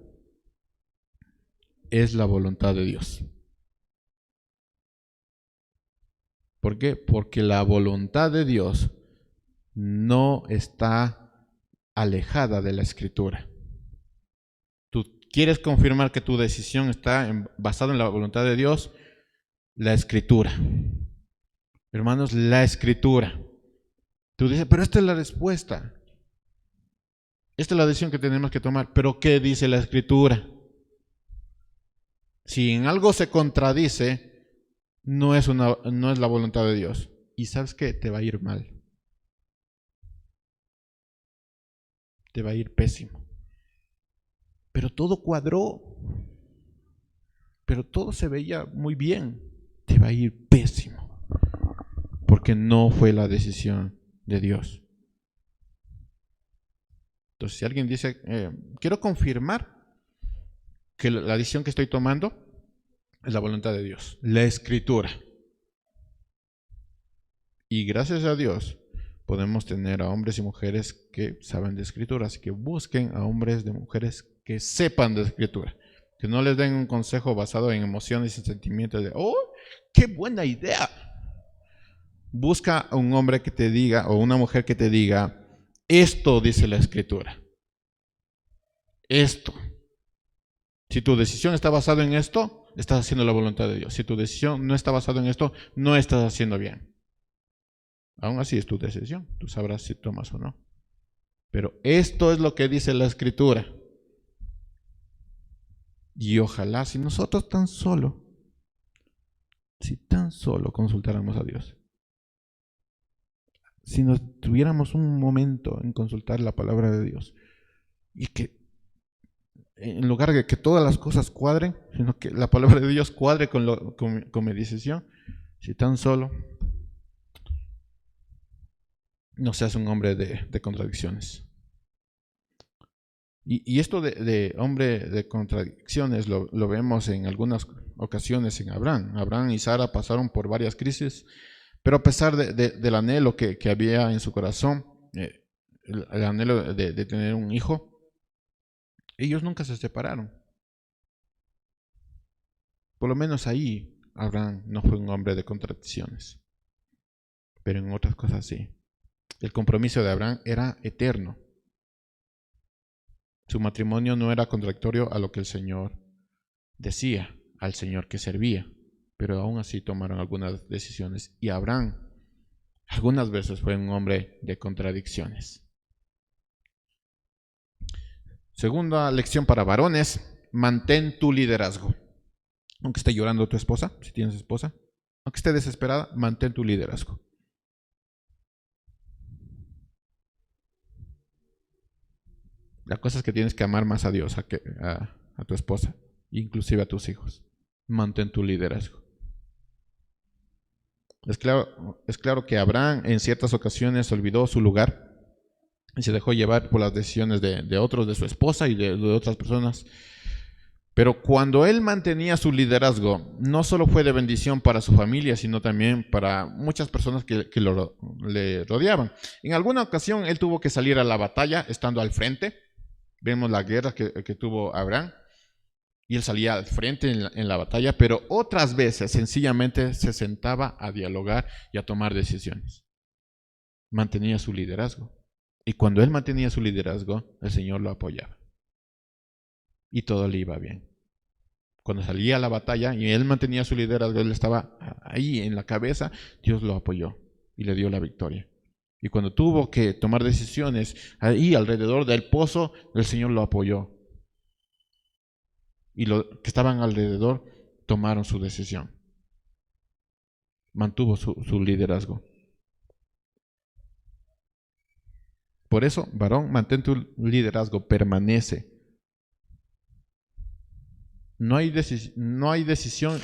es la voluntad de Dios. ¿Por qué? Porque la voluntad de Dios no está alejada de la Escritura. Tú quieres confirmar que tu decisión está basada en la voluntad de Dios, la Escritura. Hermanos, la Escritura. Tú dices: pero esta es la respuesta. Esta es la decisión que tenemos que tomar. ¿Pero qué dice la Escritura? Si en algo se contradice, no es la voluntad de Dios. Y sabes que te va a ir mal. Te va a ir pésimo. Pero todo cuadró. Pero todo se veía muy bien. Te va a ir pésimo. Porque no fue la decisión de Dios. Entonces, si alguien dice: quiero confirmar que la decisión que estoy tomando es la voluntad de Dios, la Escritura. Y gracias a Dios podemos tener a hombres y mujeres que saben de Escritura. Así que busquen a hombres y mujeres que sepan de Escritura. Que no les den un consejo basado en emociones y sentimientos de: ¡oh, qué buena idea! Busca a un hombre que te diga, o una mujer que te diga: esto dice la Escritura. Esto. Si tu decisión está basada en esto, estás haciendo la voluntad de Dios. Si tu decisión no está basada en esto, no estás haciendo bien. Aún así es tu decisión. Tú sabrás si tomas o no. Pero esto es lo que dice la Escritura. Y ojalá si nosotros tan solo consultáramos a Dios. Si nos tuviéramos un momento en consultar la palabra de Dios. Y que en lugar de que todas las cosas cuadren, sino que la palabra de Dios cuadre con mi decisión. Si tan solo no seas un hombre de contradicciones. Y esto de hombre de contradicciones lo vemos en algunas ocasiones en Abraham. Abraham y Sara pasaron por varias crisis, pero a pesar del anhelo que había en su corazón, el anhelo de tener un hijo, ellos nunca se separaron. Por lo menos ahí Abraham no fue un hombre de contradicciones, pero en otras cosas sí. El compromiso de Abraham era eterno. Su matrimonio no era contradictorio a lo que el Señor decía. al Señor que servía, pero aún así tomaron algunas decisiones. Y Abraham algunas veces fue un hombre de contradicciones. Segunda lección para varones: mantén tu liderazgo. Aunque esté llorando tu esposa, si tienes esposa, aunque esté desesperada, mantén tu liderazgo. La cosa es que tienes que amar más a Dios a tu esposa, inclusive a tus hijos. Mantén tu liderazgo. Es claro que Abraham en ciertas ocasiones olvidó su lugar y se dejó llevar por las decisiones de otros, de su esposa y de otras personas. Pero cuando él mantenía su liderazgo, no solo fue de bendición para su familia, sino también para muchas personas que le rodeaban. En alguna ocasión él tuvo que salir a la batalla estando al frente. Vemos la guerra que tuvo Abraham y él salía al frente en la batalla, pero otras veces sencillamente se sentaba a dialogar y a tomar decisiones. Mantenía su liderazgo. Y cuando él mantenía su liderazgo, el Señor lo apoyaba. Y todo le iba bien. Cuando salía a la batalla y él mantenía su liderazgo, él estaba ahí en la cabeza, Dios lo apoyó y le dio la victoria. Y cuando tuvo que tomar decisiones ahí alrededor del pozo, el Señor lo apoyó. Y los que estaban alrededor tomaron su decisión. Mantuvo su liderazgo. Por eso, varón, mantén tu liderazgo, permanece. No hay decisión.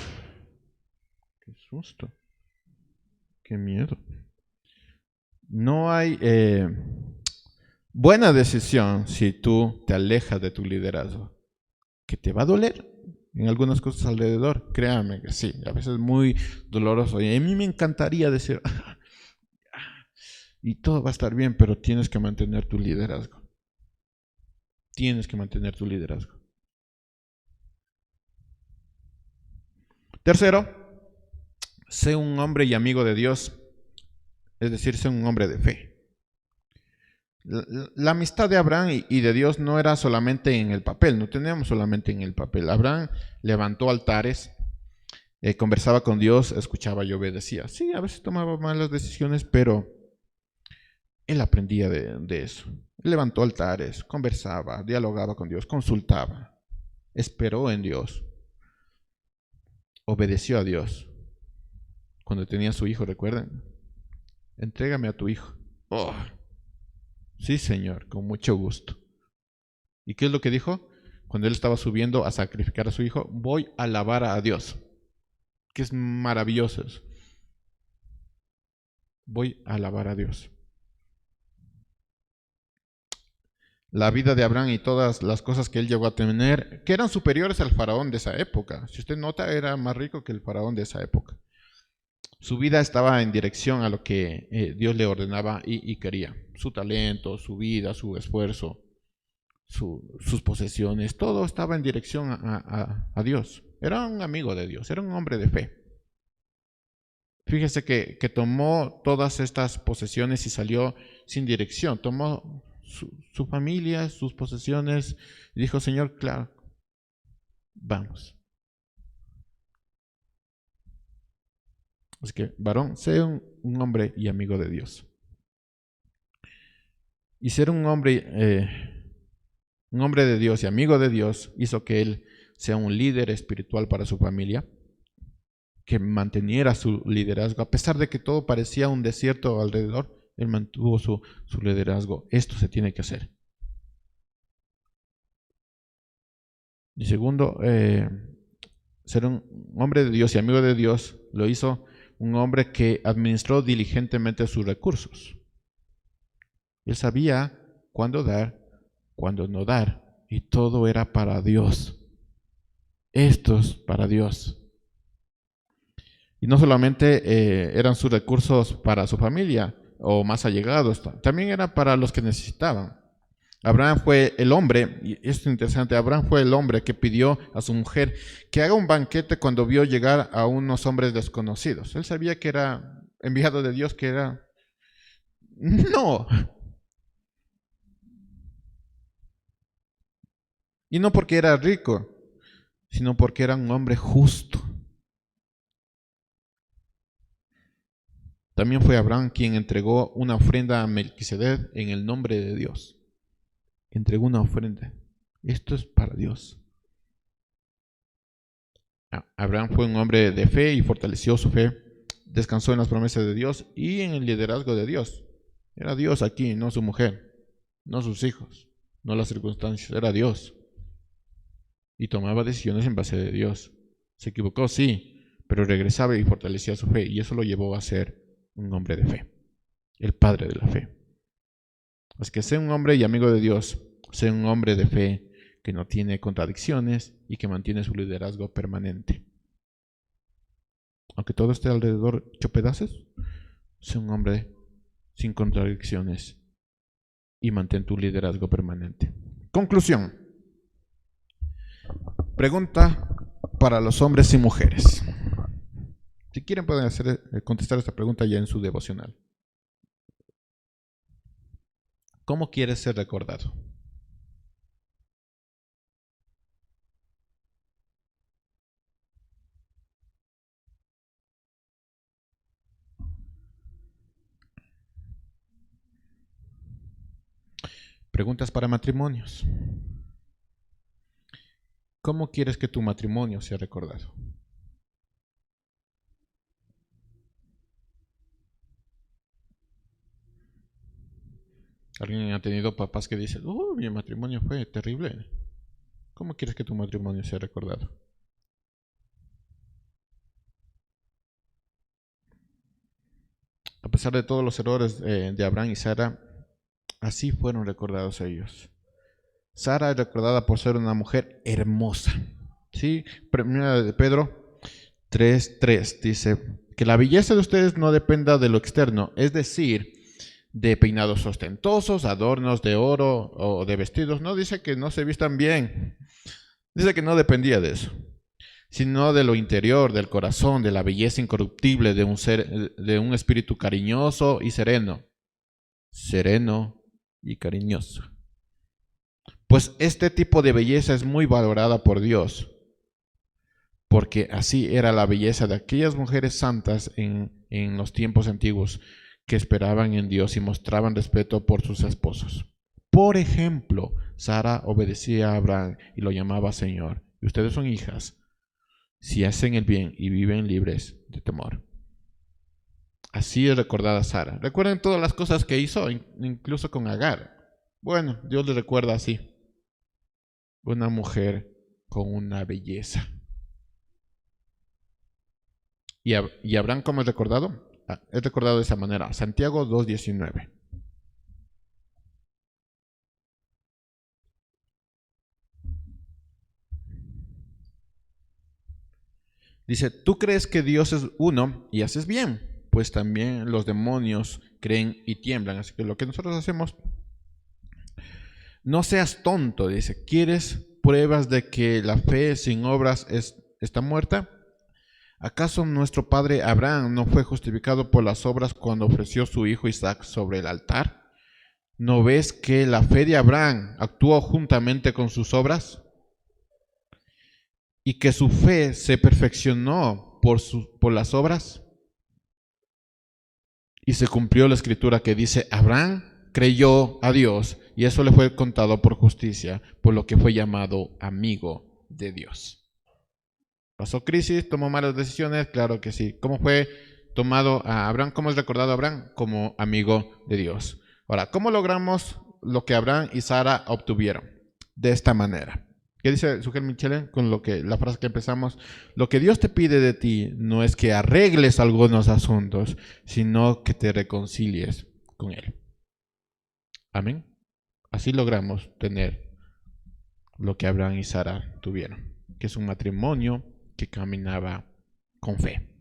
Qué susto. Qué miedo. No hay buena decisión si tú te alejas de tu liderazgo. Que te va a doler en algunas cosas alrededor. Créanme que sí. A veces es muy doloroso. Y a mí me encantaría decir, y todo va a estar bien, pero tienes que mantener tu liderazgo. Tienes que mantener tu liderazgo. Tercero, sé un hombre y amigo de Dios, es decir, sé un hombre de fe. La amistad de Abraham y de Dios no era solamente en el papel, no teníamos solamente en el papel. Abraham levantó altares, conversaba con Dios, escuchaba y obedecía. Sí, a veces tomaba malas decisiones, pero él aprendía de eso. Él levantó altares, conversaba, dialogaba con Dios, consultaba, esperó en Dios, obedeció a Dios. Cuando tenía a su hijo, ¿recuerdan? Entrégame a tu hijo. Oh, sí, Señor, con mucho gusto. ¿Y qué es lo que dijo? Cuando él estaba subiendo a sacrificar a su hijo, voy a alabar a Dios. Que es maravilloso eso. Voy a alabar a Dios. La vida de Abraham y todas las cosas que él llegó a tener, que eran superiores al faraón de esa época. Si usted nota, era más rico que el faraón de esa época. Su vida estaba en dirección a lo que Dios le ordenaba y quería. Su talento, su vida, su esfuerzo, sus posesiones, todo estaba en dirección a Dios. Era un amigo de Dios, era un hombre de fe. Fíjese que tomó todas estas posesiones y salió sin dirección. Tomó su familia, sus posesiones y dijo, Señor, claro, vamos. Así que, varón, sé un hombre y amigo de Dios. Y ser un hombre de Dios y amigo de Dios hizo que él sea un líder espiritual para su familia, que manteniera su liderazgo. A pesar de que todo parecía un desierto alrededor, él mantuvo su liderazgo. Esto se tiene que hacer. Y segundo, ser un hombre de Dios y amigo de Dios lo hizo un hombre que administró diligentemente sus recursos. Él sabía cuándo dar, cuándo no dar, y todo era para Dios. Esto es para Dios. Y no solamente eran sus recursos para su familia o más allegados, también era para los que necesitaban. Abraham fue el hombre, y esto es interesante, Abraham fue el hombre que pidió a su mujer que haga un banquete cuando vio llegar a unos hombres desconocidos. Él sabía que era enviado de Dios, que era... No. Y no porque era rico, sino porque era un hombre justo. También fue Abraham quien entregó una ofrenda a Melquisedec en el nombre de Dios. Entregó una ofrenda. Esto es para Dios. Abraham fue un hombre de fe y fortaleció su fe. Descansó en las promesas de Dios y en el liderazgo de Dios. Era Dios aquí, no su mujer, no sus hijos, no las circunstancias. Era Dios. Y tomaba decisiones en base de Dios. Se equivocó, sí, pero regresaba y fortalecía su fe. Y eso lo llevó a ser un hombre de fe, el padre de la fe. Así que sea un hombre y amigo de Dios, sea un hombre de fe que no tiene contradicciones y que mantiene su liderazgo permanente. Aunque todo esté alrededor hecho pedazos, sea un hombre sin contradicciones y mantén tu liderazgo permanente. Conclusión. Pregunta para los hombres y mujeres. Si quieren pueden contestar esta pregunta ya en su devocional. ¿Cómo quieres ser recordado? Preguntas para matrimonios. ¿Cómo quieres que tu matrimonio sea recordado? ¿Alguien ha tenido papás que dicen, mi matrimonio fue terrible? ¿Cómo quieres que tu matrimonio sea recordado? A pesar de todos los errores de Abraham y Sara, así fueron recordados ellos. Sara es recordada por ser una mujer hermosa. ¿Sí? Primera de Pedro 3:3 dice que la belleza de ustedes no dependa de lo externo, es decir, de peinados ostentosos, adornos de oro o de vestidos. No dice que no se vistan bien, dice que no dependía de eso, sino de lo interior, del corazón, de la belleza incorruptible de un ser, de un espíritu cariñoso y sereno y cariñoso. Pues este tipo de belleza es muy valorada por Dios, porque así era la belleza de aquellas mujeres santas en los tiempos antiguos que esperaban en Dios y mostraban respeto por sus esposos. Por ejemplo, Sara obedecía a Abraham y lo llamaba Señor. Y ustedes son hijas si hacen el bien y viven libres de temor. Así es recordada Sara. Recuerden todas las cosas que hizo, incluso con Agar. Bueno, Dios le recuerda así. Una mujer con una belleza. ¿Y Abraham cómo es recordado? Es recordado de esa manera. Santiago 2:19. Dice, tú crees que Dios es uno y haces bien, pues también los demonios creen y tiemblan. Así que lo que nosotros hacemos, no seas tonto, dice, ¿quieres pruebas de que la fe sin obras está muerta? ¿Acaso nuestro padre Abraham no fue justificado por las obras cuando ofreció su hijo Isaac sobre el altar? ¿No ves que la fe de Abraham actuó juntamente con sus obras? Y que su fe se perfeccionó por las obras. Y se cumplió la escritura que dice, Abraham creyó a Dios y eso le fue contado por justicia, por lo que fue llamado amigo de Dios. ¿Pasó crisis? ¿Tomó malas decisiones? Claro que sí. ¿Cómo fue tomado a Abraham? ¿Cómo es recordado a Abraham? Como amigo de Dios. Ahora, ¿cómo logramos lo que Abraham y Sara obtuvieron? De esta manera. ¿Qué dice Sugel Michele con la frase que empezamos? Lo que Dios te pide de ti no es que arregles algunos asuntos, sino que te reconcilies con Él. Amén. Así logramos tener lo que Abraham y Sara tuvieron, que es un matrimonio que caminaba con fe.